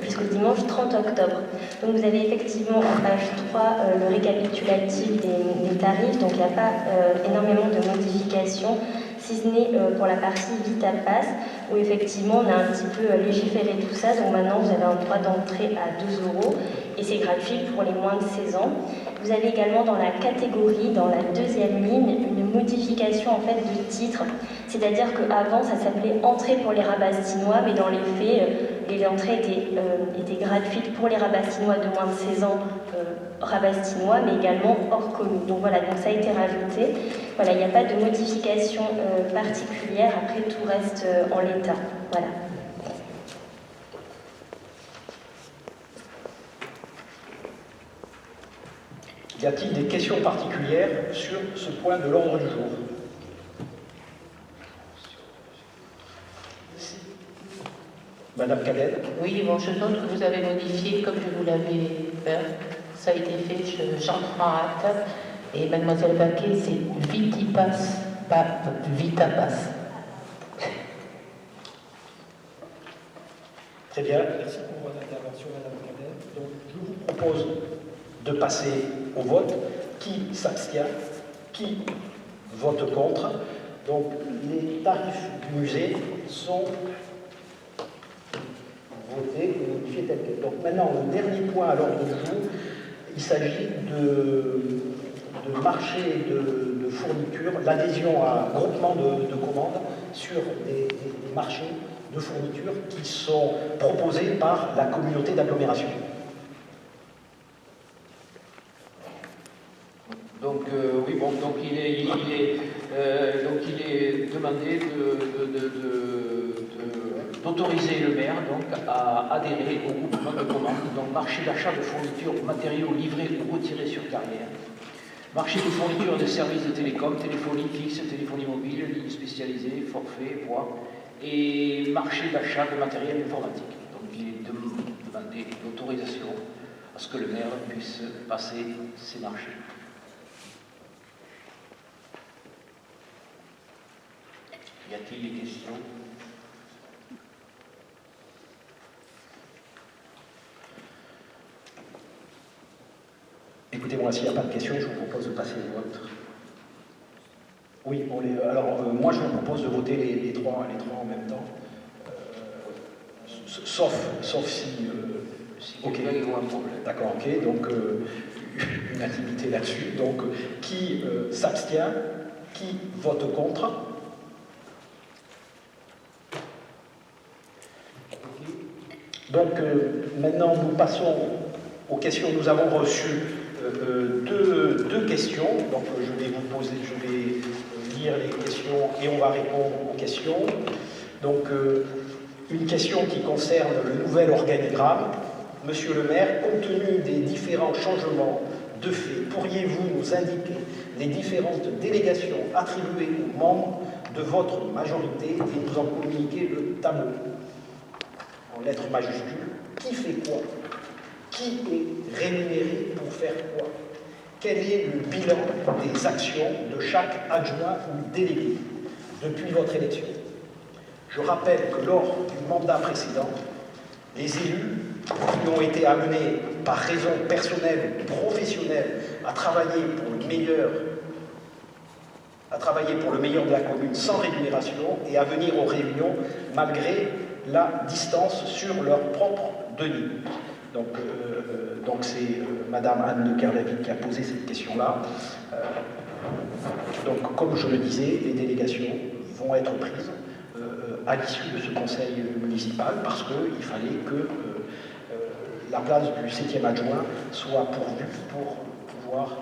jusqu'au dimanche 30 octobre. Donc, vous avez effectivement en page 3 le récapitulatif des tarifs. Donc, il n'y a pas énormément de modifications, si ce n'est pour la partie Vite à Passe, où effectivement on a un petit peu légiféré tout ça. Donc maintenant vous avez un droit d'entrée à 2 € et c'est gratuit pour les moins de 16 ans. Vous avez également dans la catégorie, dans la deuxième ligne, une modification en fait de titre. C'est-à-dire qu'avant, ça s'appelait entrée pour les Rabastinois, mais dans les faits, les entrées étaient gratuites pour les Rabastinois de moins de 16 ans Rabastinois, mais également hors commune. Donc voilà, donc ça a été rajouté. Voilà, il n'y a pas de modification particulière. Après, tout reste en l'état. Voilà. Y a-t-il des questions particulières sur ce point de l'ordre du jour? Madame Cadel. Oui, bon, je note que vous avez modifié comme je vous l'avais fait. Ça a été fait, j'en prends acte. Et mademoiselle Baquet, c'est Vitipas, pas Vitapas. Très bien, merci pour votre intervention, Madame Cadel. Donc, je vous propose de passer au vote. Qui s'abstient? Qui vote contre? Donc, les tarifs du musée sont votés et modifiés tels quels. Donc, maintenant, le dernier point à l'ordre du jour, il s'agit de marché de fourniture, l'adhésion à un groupement de commandes sur des marchés de fourniture qui sont proposés par la communauté d'agglomération. Donc oui, bon, donc il est demandé d'autoriser le maire donc à adhérer au groupement de commandes, donc marché d'achat de fournitures, matériaux livrés ou retirés sur carrière, marché de fourniture de services de télécom, téléphonie fixe, téléphonie mobile, ligne spécialisée, forfait, voix, et marché d'achat de matériel informatique. Donc il est demandé l'autorisation à ce que le maire puisse passer ces marchés. Y a-t-il des questions? Écoutez-moi, s'il n'y a pas de questions, je vous propose de passer au vote. Oui, alors moi je vous propose de voter les trois en même temps, sauf si... ok, il y a un problème. D'accord, ok, donc unanimité là-dessus. Donc qui s'abstient, qui vote contre? Donc maintenant nous passons aux questions. Nous avons reçu deux questions. Donc je vais lire les questions et on va répondre aux questions. Donc une question qui concerne le nouvel organigramme. Monsieur le maire, compte tenu des différents changements de fait, pourriez-vous nous indiquer les différentes délégations attribuées aux membres de votre majorité et nous en communiquer le tableau en lettres majuscules? Qui fait quoi? Qui est rémunéré pour faire quoi? Quel est le bilan des actions de chaque adjoint ou délégué depuis votre élection? Je rappelle que lors du mandat précédent, les élus qui ont été amenés par raison personnelle ou professionnelle à travailler pour le meilleur de la commune sans rémunération et à venir aux réunions malgré la distance sur leur propre denier. Donc c'est Madame Anne de Kerlavik qui a posé cette question-là. Donc comme je le disais, les délégations vont être prises à l'issue de ce conseil municipal parce qu'il fallait que la place du 7e adjoint soit pourvue pour pouvoir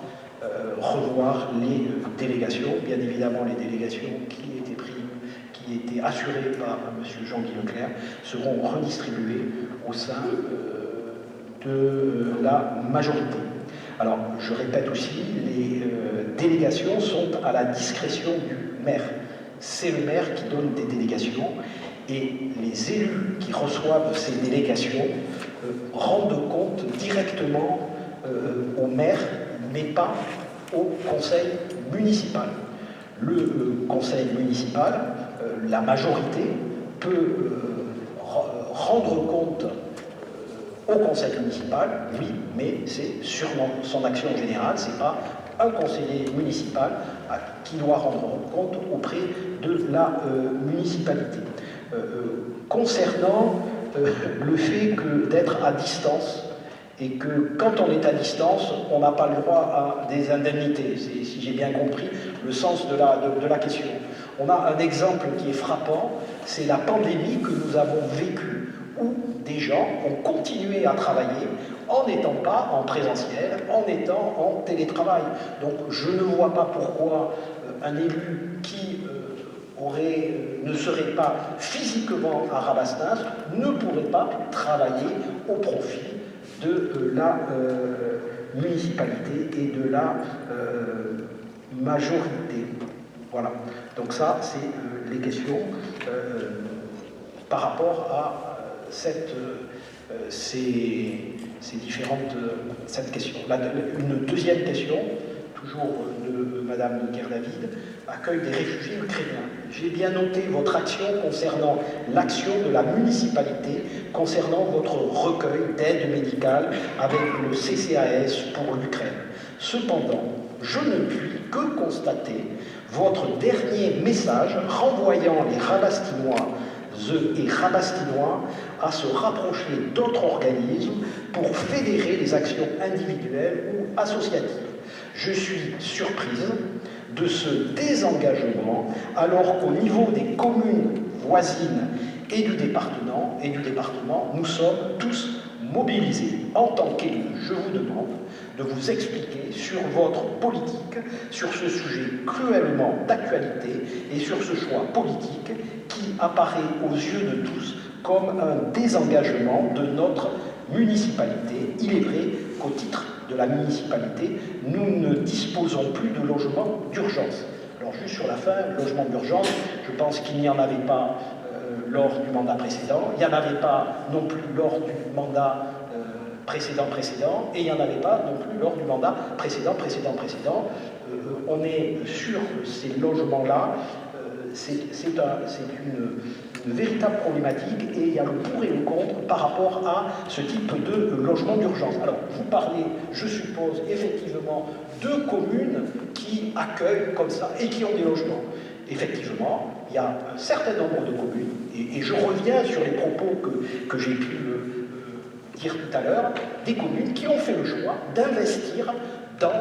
revoir les délégations. Bien évidemment, les délégations qui étaient assurées par M. Jean-Guy Leclerc seront redistribuées au sein de la majorité. Alors, je répète aussi, les délégations sont à la discrétion du maire. C'est le maire qui donne des délégations et les élus qui reçoivent ces délégations rendent compte directement au maire, mais pas au conseil municipal. Le conseil municipal, la majorité, peut rendre compte au conseil municipal, oui, mais c'est sûrement son action générale, c'est pas un conseiller municipal qui doit rendre compte auprès de la municipalité. Concernant le fait d'être à distance et que quand on est à distance, on n'a pas le droit à des indemnités. C'est, si j'ai bien compris, le sens de la question. On a un exemple qui est frappant, c'est la pandémie que nous avons vécue, où des gens ont continué à travailler en n'étant pas en présentiel, en étant en télétravail. Donc je ne vois pas pourquoi un élu qui ne serait pas physiquement à Rabastens ne pourrait pas travailler au profit de la municipalité et de la majorité. Voilà. Donc ça, c'est les questions par rapport à cette question. Une deuxième question, toujours de Madame Guerre-David, accueil des réfugiés ukrainiens. J'ai bien noté votre action concernant l'action de la municipalité, concernant votre recueil d'aide médicale avec le CCAS pour l'Ukraine. Cependant, je ne puis que constater votre dernier message renvoyant les Rabastinois et Rabastinois à se rapprocher d'autres organismes pour fédérer les actions individuelles ou associatives. Je suis surprise de ce désengagement alors qu'au niveau des communes voisines et du département, nous sommes tous mobilisés. En tant qu'élu, je vous demande de vous expliquer sur votre politique, sur ce sujet cruellement d'actualité et sur ce choix politique qui apparaît aux yeux de tous comme un désengagement de notre municipalité. Il est vrai qu'au titre de la municipalité, nous ne disposons plus de logements d'urgence. Alors juste sur la fin, logement d'urgence, je pense qu'il n'y en avait pas lors du mandat précédent, il n'y en avait pas non plus lors du mandat précédent, et il n'y en avait pas non plus lors du mandat précédent. On est sur ces logements-là, c'est une véritable problématique et il y a le pour et le contre par rapport à ce type de logement d'urgence. Alors, vous parlez, je suppose, effectivement, de communes qui accueillent comme ça et qui ont des logements. Effectivement, il y a un certain nombre de communes, et je reviens sur les propos que j'ai pu dire tout à l'heure, des communes qui ont fait le choix d'investir dans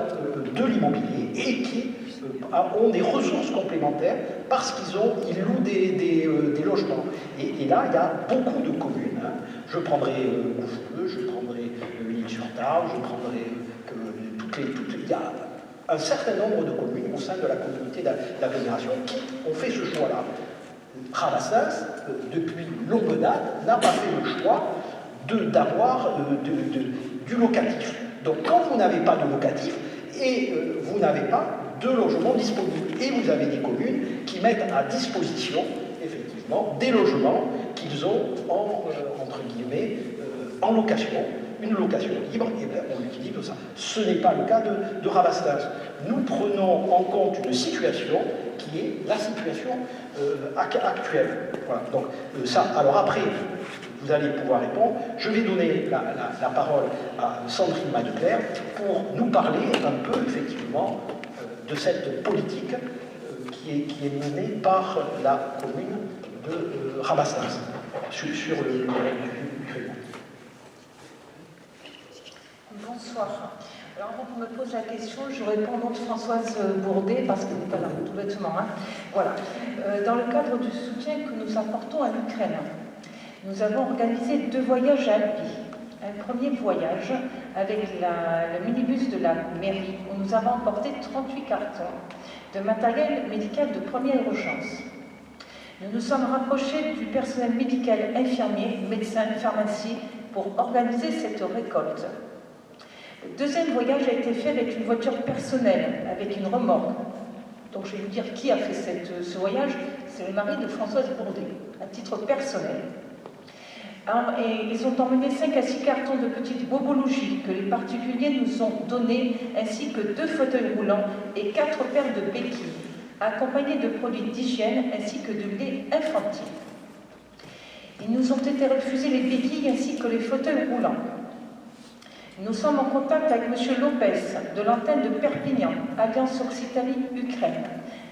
de l'immobilier et qui ont des ressources complémentaires parce qu'ils louent des logements. Et là, il y a beaucoup de communes. Hein. Je prendrai Coufleux, je prendrai l'Île-sur-Tarbes, je prendrai il y a un certain nombre de communes au sein de la communauté d'agglomération qui ont fait ce choix-là. Rabastens, depuis longue date, n'a pas fait le choix d'avoir du locatif. Donc quand vous n'avez pas de locatif, et vous n'avez pas de logement disponible. Et vous avez des communes qui mettent à disposition, effectivement, des logements qu'ils ont entre guillemets, en location, une location libre, et bien on utilise ça. Ce n'est pas le cas de Rabastens. Nous prenons en compte une situation qui est la situation actuelle. Voilà. Donc ça, alors après, vous allez pouvoir répondre. Je vais donner la parole à Sandrine Madeclerc pour nous parler un peu, effectivement, de cette politique qui est menée par la commune de Rabastens sur le Ukraine. Bonsoir. Alors, on me pose la question, je réponds au nom de Françoise Bourdet, parce qu'elle n'est pas là, tout bêtement. Hein. Voilà. Dans le cadre du soutien que nous apportons à l'Ukraine, nous avons organisé 2 voyages à Albi. Un premier voyage avec le minibus de la mairie, où nous avons emporté 38 cartons de matériel médical de première urgence. Nous nous sommes rapprochés du personnel médical infirmier, médecin, pharmacie, pour organiser cette récolte. Le deuxième voyage a été fait avec une voiture personnelle, avec une remorque. Donc je vais vous dire qui a fait ce voyage, c'est le mari de Françoise Bourdet, à titre personnel. Et ils ont emmené 5 à 6 cartons de petites bobologies que les particuliers nous ont donnés, ainsi que 2 fauteuils roulants et 4 paires de béquilles, accompagnés de produits d'hygiène ainsi que de lait infantile. Ils nous ont été refusés les béquilles ainsi que les fauteuils roulants. Nous sommes en contact avec M. Lopez de l'antenne de Perpignan, Alliance Occitanie-Ukraine,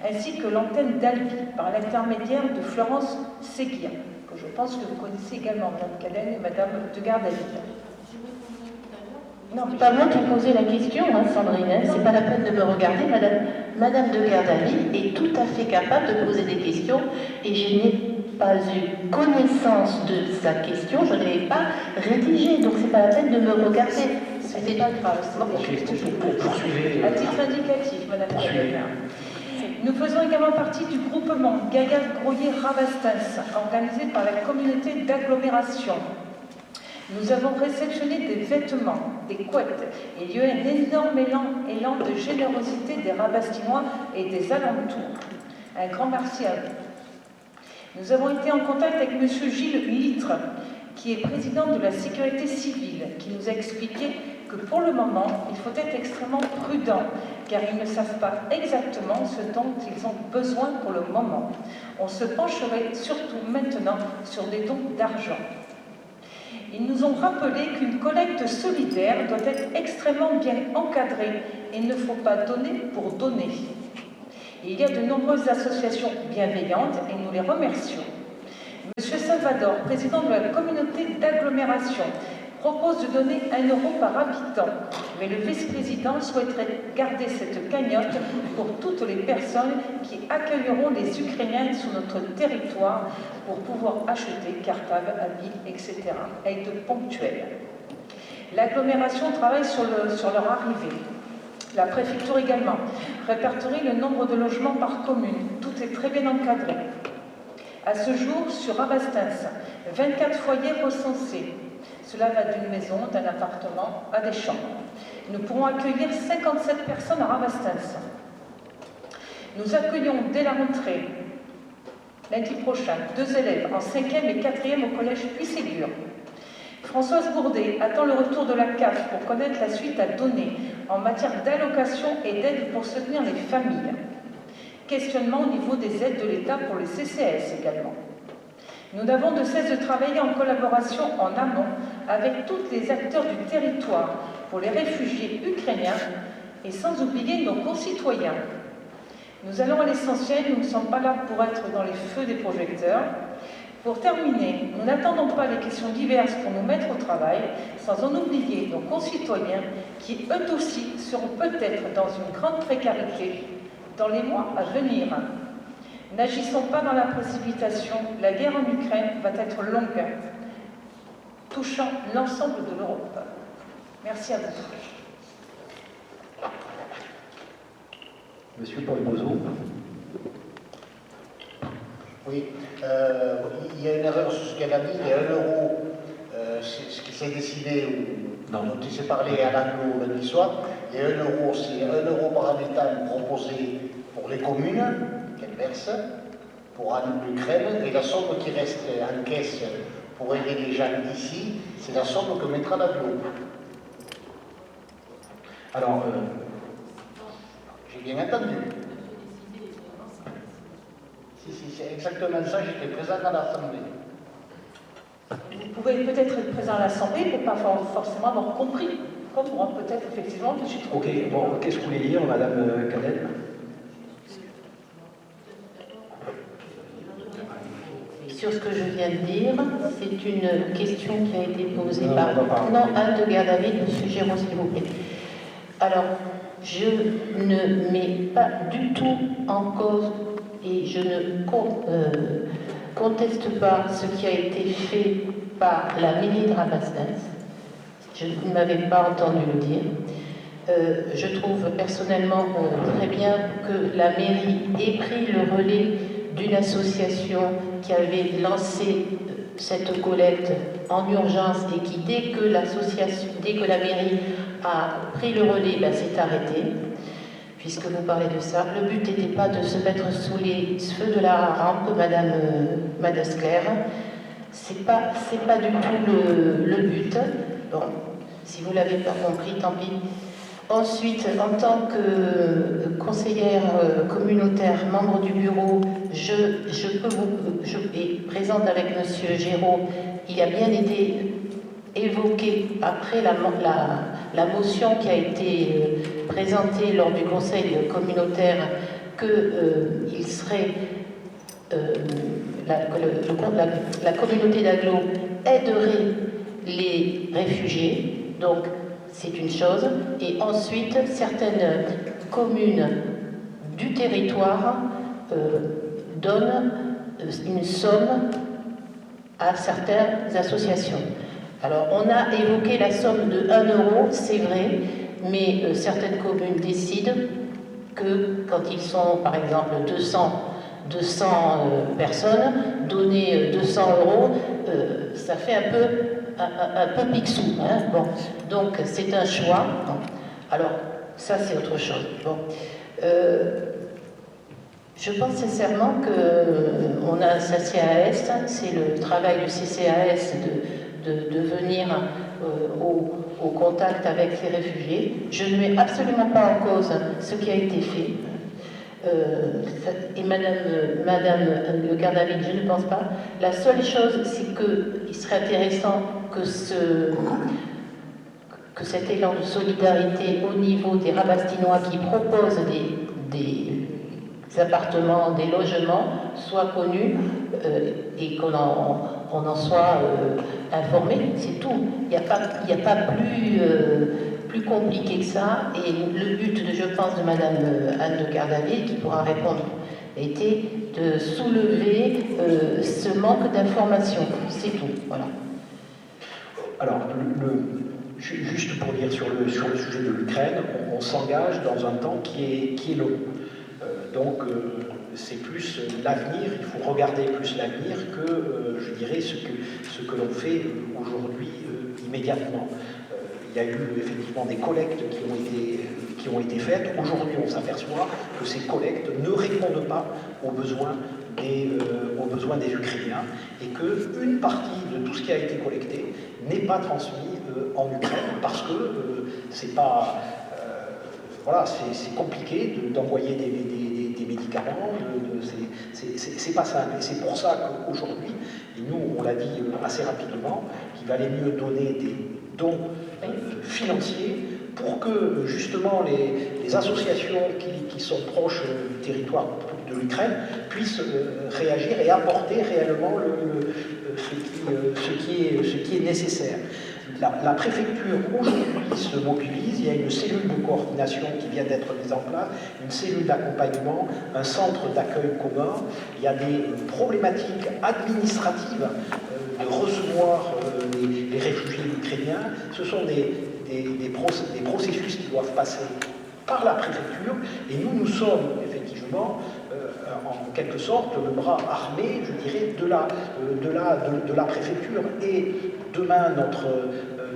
ainsi que l'antenne d'Albi par l'intermédiaire de Florence Seguia, que je pense que vous connaissez également, Mme Cadenne et Mme de Gardavid. Non, c'est pas moi qui ai posé la question, hein, Sandrine, hein, c'est pas la peine de me regarder. Madame de Gardali est tout à fait capable de poser des questions et je n'ai pas eu connaissance de sa question, je ne l'ai pas rédigée, donc c'est pas la peine de me regarder. C'est pas grave, Poursuivez. à titre indicatif, Madame la Secrétaire. Nous faisons également partie du groupement Gaillard-Groyer-Rabastens, organisé par la communauté d'agglomération. Nous avons réceptionné des vêtements, des couettes, et il y a eu un énorme élan de générosité des Rabastinois et des alentours. Un grand merci à vous. Nous avons été en contact avec M. Gilles Litre, qui est président de la sécurité civile, qui nous a expliqué que pour le moment, il faut être extrêmement prudent, car ils ne savent pas exactement ce dont ils ont besoin pour le moment. On se pencherait surtout maintenant sur des dons d'argent. Ils nous ont rappelé qu'une collecte solidaire doit être extrêmement bien encadrée et il ne faut pas donner pour donner. Et il y a de nombreuses associations bienveillantes et nous les remercions. Monsieur Salvador, président de la communauté d'agglomération, propose de donner 1 euro par habitant, mais le vice-président souhaiterait garder cette cagnotte pour toutes les personnes qui accueilleront les Ukrainiens sur notre territoire pour pouvoir acheter cartables, habits, etc. Aide ponctuelle. L'agglomération travaille sur leur arrivée. La préfecture également répertorie le nombre de logements par commune. Tout est très bien encadré. À ce jour, sur Rabastens, 24 foyers recensés. Cela va d'une maison, d'un appartement à des chambres. Nous pourrons accueillir 57 personnes à Rabastens. Nous accueillons dès la rentrée, lundi prochain, 2 élèves en 5e et 4e au collège Puy-Ségur. Françoise Bourdet attend le retour de la CAF pour connaître la suite à donner en matière d'allocation et d'aide pour soutenir les familles. Questionnement au niveau des aides de l'État pour les CCAS également. Nous n'avons de cesse de travailler en collaboration en amont avec tous les acteurs du territoire pour les réfugiés ukrainiens et sans oublier nos concitoyens. Nous allons à l'essentiel, nous ne sommes pas là pour être dans les feux des projecteurs. Pour terminer, nous n'attendons pas les questions diverses pour nous mettre au travail, sans en oublier nos concitoyens qui, eux aussi, seront peut-être dans une grande précarité dans les mois à venir. N'agissons pas dans la précipitation, la guerre en Ukraine va être longue, touchant l'ensemble de l'Europe. Merci à vous. Monsieur Paul Bozo. Oui, il y a une erreur sur ce qu'elle a dit, il y a 1 euro, ce qui s'est décidé, dont il s'est parlé à l'aglo lundi soir, il y a 1 euro, c'est 1 euro par habitant proposé pour les communes qu'elles versent pour l'Ukraine, et la somme qui reste en caisse pour aider les gens ici, c'est la somme que mettra l'aglo. Alors, j'ai bien entendu. Si, c'est exactement ça, j'étais présent à l'Assemblée. Vous pouvez peut-être être présent à l'Assemblée, mais pas forcément avoir compris. Comme moi, peut-être, effectivement, que je suis trop. ok, bon, qu'est-ce que vous voulez dire, Madame Cadel? Sur ce que je viens de dire, c'est une question qui a été posée par Anne de Gardali, M. Géraud, s'il vous plaît. Alors, je ne mets pas du tout en cause et je ne conteste pas ce qui a été fait par la mairie de Rabastens. Vous ne m'avez pas entendu le dire. Je trouve personnellement très bien que la mairie ait pris le relais d'une association qui avait lancé cette collecte en urgence et qui, dès que la mairie a pris le relais, s'est arrêtée. Puisque vous parlez de ça, le but n'était pas de se mettre sous les feux de la rampe, Madame Madescler. C'est pas du tout le but. Bon, si vous ne l'avez pas compris, tant pis. Ensuite, en tant que conseillère communautaire, membre du bureau, je suis présente avec Monsieur Géraud. Il a bien été évoqué après la motion qui a été présentée lors du conseil communautaire qu'il serait la communauté d'agglo aiderait les réfugiés. Donc c'est une chose. Et ensuite, certaines communes du territoire donnent une somme à certaines associations. Alors, on a évoqué la somme de 1 euro, c'est vrai, mais certaines communes décident que quand ils sont, par exemple, 200 personnes, donner 200 euros, ça fait un peu picsou. Hein, bon. Donc, c'est un choix. Alors, ça, c'est autre chose. Bon. Je pense sincèrement qu'on a un CCAS, c'est le travail du CCAS de venir au contact avec les réfugiés. Je ne mets absolument pas en cause ce qui a été fait. Et Madame Le Cardaville, je ne pense pas. La seule chose, c'est qu'il serait intéressant que cet élan de solidarité au niveau des Rabastinois qui proposent des appartements, des logements, soit connu et qu'on en soit informé, c'est tout. Il n'y a pas plus compliqué que ça. Et le but, je pense, de Madame Anne de Cardaville, qui pourra répondre, était de soulever ce manque d'information. C'est tout. Voilà. Alors, juste pour dire sur le sujet de l'Ukraine, on s'engage dans un temps qui est long. Donc, c'est plus l'avenir, il faut regarder plus l'avenir que, je dirais, ce que l'on fait aujourd'hui immédiatement. Il y a eu effectivement des collectes qui ont été faites. Aujourd'hui, on s'aperçoit que ces collectes ne répondent pas aux besoins des Ukrainiens et qu'une partie de tout ce qui a été collecté n'est pas transmis en Ukraine parce que c'est pas... voilà, c'est compliqué d'envoyer des médicaments, c'est pas simple. Et c'est pour ça qu'aujourd'hui, et nous on l'a dit assez rapidement, qu'il valait mieux donner des dons financiers pour que justement les associations qui sont proches du territoire de l'Ukraine puissent réagir et apporter réellement ce qui est nécessaire. La préfecture aujourd'hui se mobilise, il y a une cellule de coordination qui vient d'être mise en place, une cellule d'accompagnement, un centre d'accueil commun, il y a des problématiques administratives de recevoir les réfugiés ukrainiens, ce sont des processus qui doivent passer par la préfecture, et nous sommes effectivement en quelque sorte le bras armé, je dirais, de la préfecture. Et demain,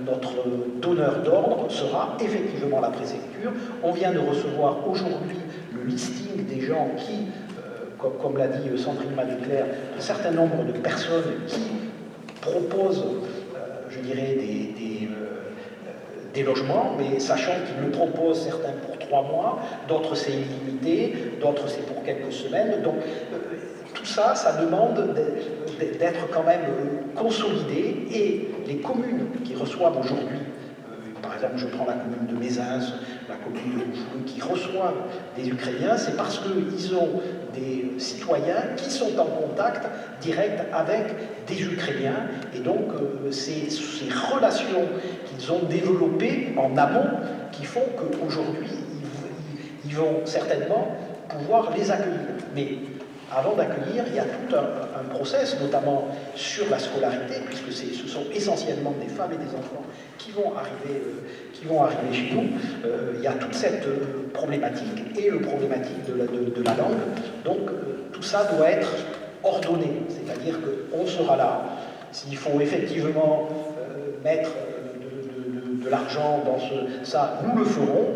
notre donneur d'ordre sera effectivement la préfecture. On vient de recevoir aujourd'hui le listing des gens qui, comme l'a dit Sandrine Maléclair, un certain nombre de personnes qui proposent, je dirais, des logements, mais sachant qu'ils le proposent certains pour 3 mois, d'autres c'est illimité, d'autres c'est pour quelques semaines. Donc tout ça, ça demande d'être quand même consolidé, et les communes qui reçoivent aujourd'hui, par exemple je prends la commune de Mézins, la commune de Roujoux, qui reçoivent des Ukrainiens, c'est parce qu'ils ont des citoyens qui sont en contact direct avec des Ukrainiens, et donc c'est ces relations qu'ils ont développées en amont qui font qu'aujourd'hui ils vont certainement pouvoir les accueillir. Mais avant d'accueillir, il y a tout un process, notamment sur la scolarité, puisque ce sont essentiellement des femmes et des enfants qui vont arriver chez nous. Il y a toute cette problématique et le problématique de la langue. Donc tout ça doit être ordonné, c'est-à-dire qu'on sera là. S'il faut effectivement mettre de l'argent dans ça, nous le ferons.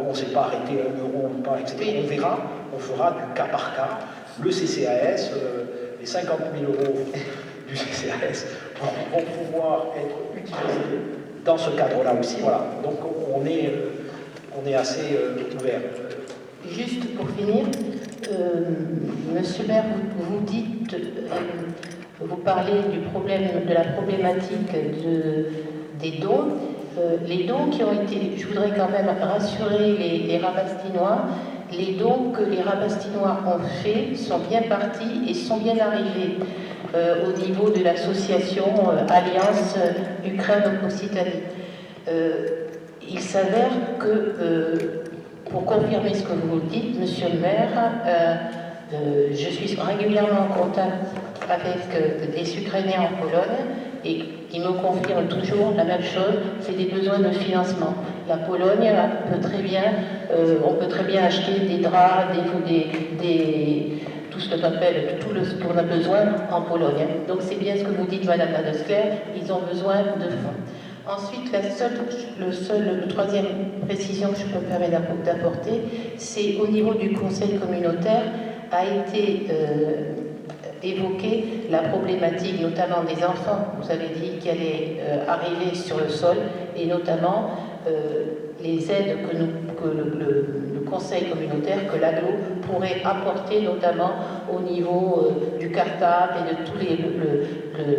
On ne s'est pas arrêté à 1 euro ou pas, etc. On verra, on fera du cas par cas. Le CCAS, les 50 000 euros du CCAS vont pouvoir être utilisés dans ce cadre-là aussi. Voilà. Donc on est assez ouvert. Juste pour finir, Monsieur Maire, vous dites, vous parlez de la problématique des dons. Les dons qui ont été, je voudrais quand même rassurer les Rabastinois, les dons que les Rabastinois ont faits sont bien partis et sont bien arrivés au niveau de l'association Alliance Ukraine-Occitanie. il s'avère que, pour confirmer ce que vous dites, Monsieur le maire, je suis régulièrement en contact avec des Ukrainiens en Pologne et qui me confirment toujours la même chose, c'est des besoins de financement. La Pologne peut très bien, on peut très bien acheter des draps, tout ce qu'on appelle, tout ce qu'on a besoin en Pologne. Donc c'est bien ce que vous dites, Madame la Desclère, ils ont besoin de fonds. Ensuite, la troisième précision que je peux me permettre d'apporter, c'est au niveau du conseil communautaire, a été évoquée la problématique notamment des enfants, vous avez dit, qui allaient arriver sur le sol, et notamment les aides que le conseil communautaire, que l'AGLO pourrait apporter notamment au niveau du cartable et de tous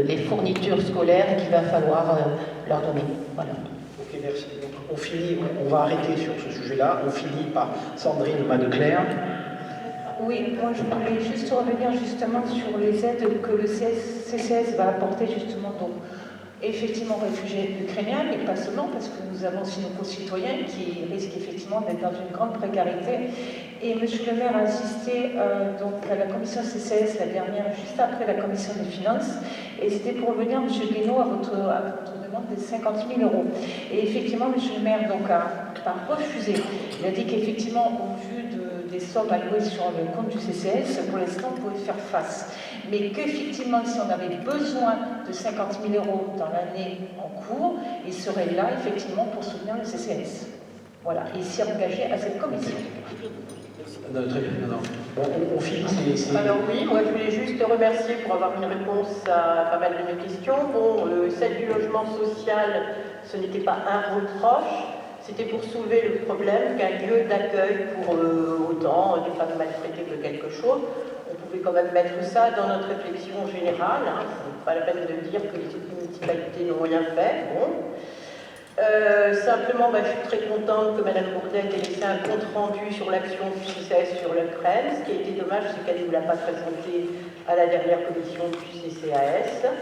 les fournitures scolaires qu'il va falloir leur donner. Voilà. Ok, merci. Donc, on va arrêter sur ce sujet-là. On finit par Sandrine Madeclerc. Oui, moi je voulais juste revenir justement sur les aides que le CCS va apporter justement donc effectivement aux réfugiés ukrainiens, mais pas seulement, parce que nous avons aussi nos concitoyens qui risquent effectivement d'être dans une grande précarité. Et Monsieur le maire a insisté donc à la commission CCS la dernière, juste après la commission des finances, et c'était pour revenir, Monsieur Guénaud, à votre demande des 50 000 €. Et effectivement, Monsieur le maire donc a refusé. Il a dit qu'effectivement, au vu des sommes allouées sur le compte du CCS, pour l'instant, on pouvait faire face. Mais qu'effectivement, si on avait besoin de 50 000 € dans l'année en cours, il serait là, effectivement, pour soutenir le CCS. Voilà, et il s'est engagé à cette commission. Non, très bien, non. Bon, on finit ces... Alors oui, moi je voulais juste te remercier pour avoir une réponse à pas mal de mes questions. Bon, celle du logement social, ce n'était pas un reproche, c'était pour soulever le problème qu'un lieu d'accueil pour autant des femmes maltraitées que quelque chose, on pouvait quand même mettre ça dans notre réflexion générale. Hein. C'est pas la peine de dire que les municipalités n'ont rien fait. Bon. Simplement, je suis très contente que Mme Bourdet ait laissé un compte rendu sur l'action du CCAS sur l'Ukraine. Ce qui a été dommage, c'est qu'elle ne vous l'a pas présenté à la dernière commission du CCAS.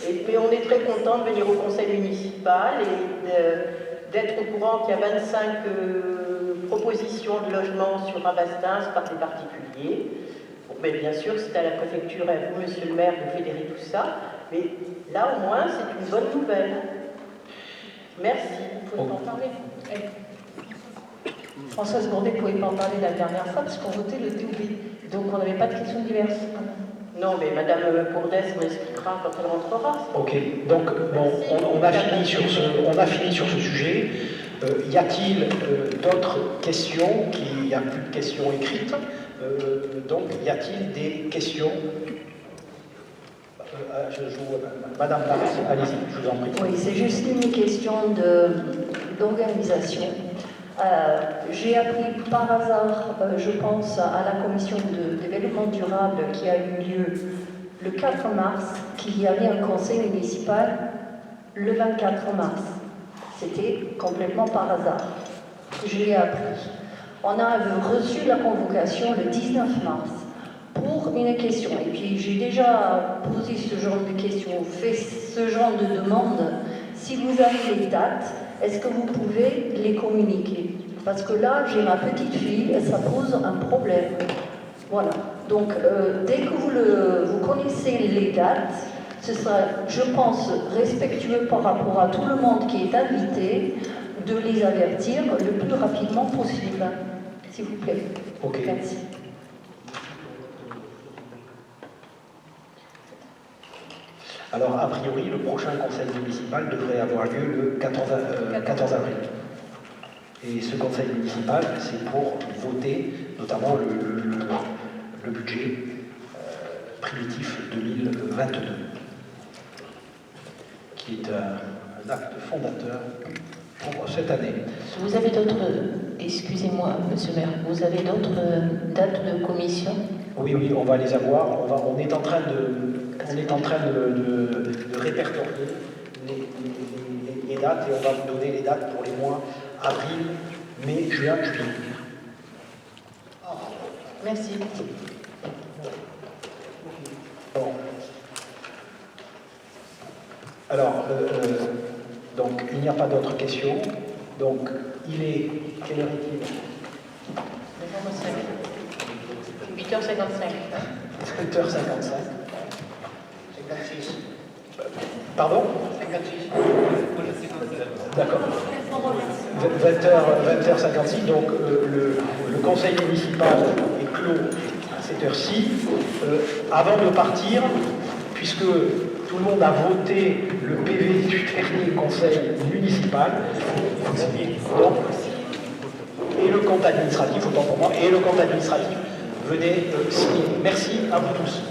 Mais on est très content de venir au conseil municipal et d'être au courant qu'il y a 25 propositions de logement sur Rabastens par des particuliers. Bon, mais bien sûr, c'est à la préfecture et à vous, monsieur le maire, de fédérer tout ça. Mais là, au moins, c'est une bonne nouvelle. Merci. Vous pouvez pas en parler. Françoise Bourdet ne pouvait pas en parler la dernière fois parce qu'on votait le DOB. Donc on n'avait pas de questions diverses. Non, mais Madame Bourdet s'en expliquera quand elle rentrera. Ok, donc bon, on a fini sur ce sujet. Y a-t-il d'autres questions? Il n'y a plus de questions écrites. Donc, y a-t-il des questions? Madame Paris, allez-y, je vous en prie. Oui, c'est juste une question d'organisation. J'ai appris par hasard, je pense, à la commission de développement durable qui a eu lieu le 4 mars, qu'il y avait un conseil municipal le 24 mars. C'était complètement par hasard que je l'ai appris. On a reçu la convocation le 19 mars. Pour une question, et puis j'ai déjà posé ce genre de questions, fait ce genre de demande. Si vous avez les dates, est-ce que vous pouvez les communiquer? Parce que là, j'ai ma petite fille et ça pose un problème. Voilà. Donc, dès que vous connaissez les dates, ce sera, je pense, respectueux par rapport à tout le monde qui est invité, de les avertir le plus rapidement possible. S'il vous plaît. Ok. Merci. Alors, a priori, le prochain conseil municipal devrait avoir lieu le 14 avril. Et ce conseil municipal, c'est pour voter notamment le budget primitif 2022, qui est un acte fondateur pour cette année. Vous avez d'autres, excusez-moi, monsieur le maire, vous avez d'autres dates de commission? Oui, on va les avoir. On est en train de répertorier les dates et on va vous donner les dates pour les mois avril, mai, juin, juillet. Merci. Bon. Alors, donc, il n'y a pas d'autres questions. Donc, il est... Quelle heure est-il? 8h55. 20h55. 56. Pardon? 56. D'accord. 20h56, donc le conseil municipal est clos à cette heure-ci. Avant de partir, puisque tout le monde a voté le PV du dernier conseil municipal, donc, et le compte administratif, autant pour moi, et le compte administratif, venez signer. Merci à vous tous.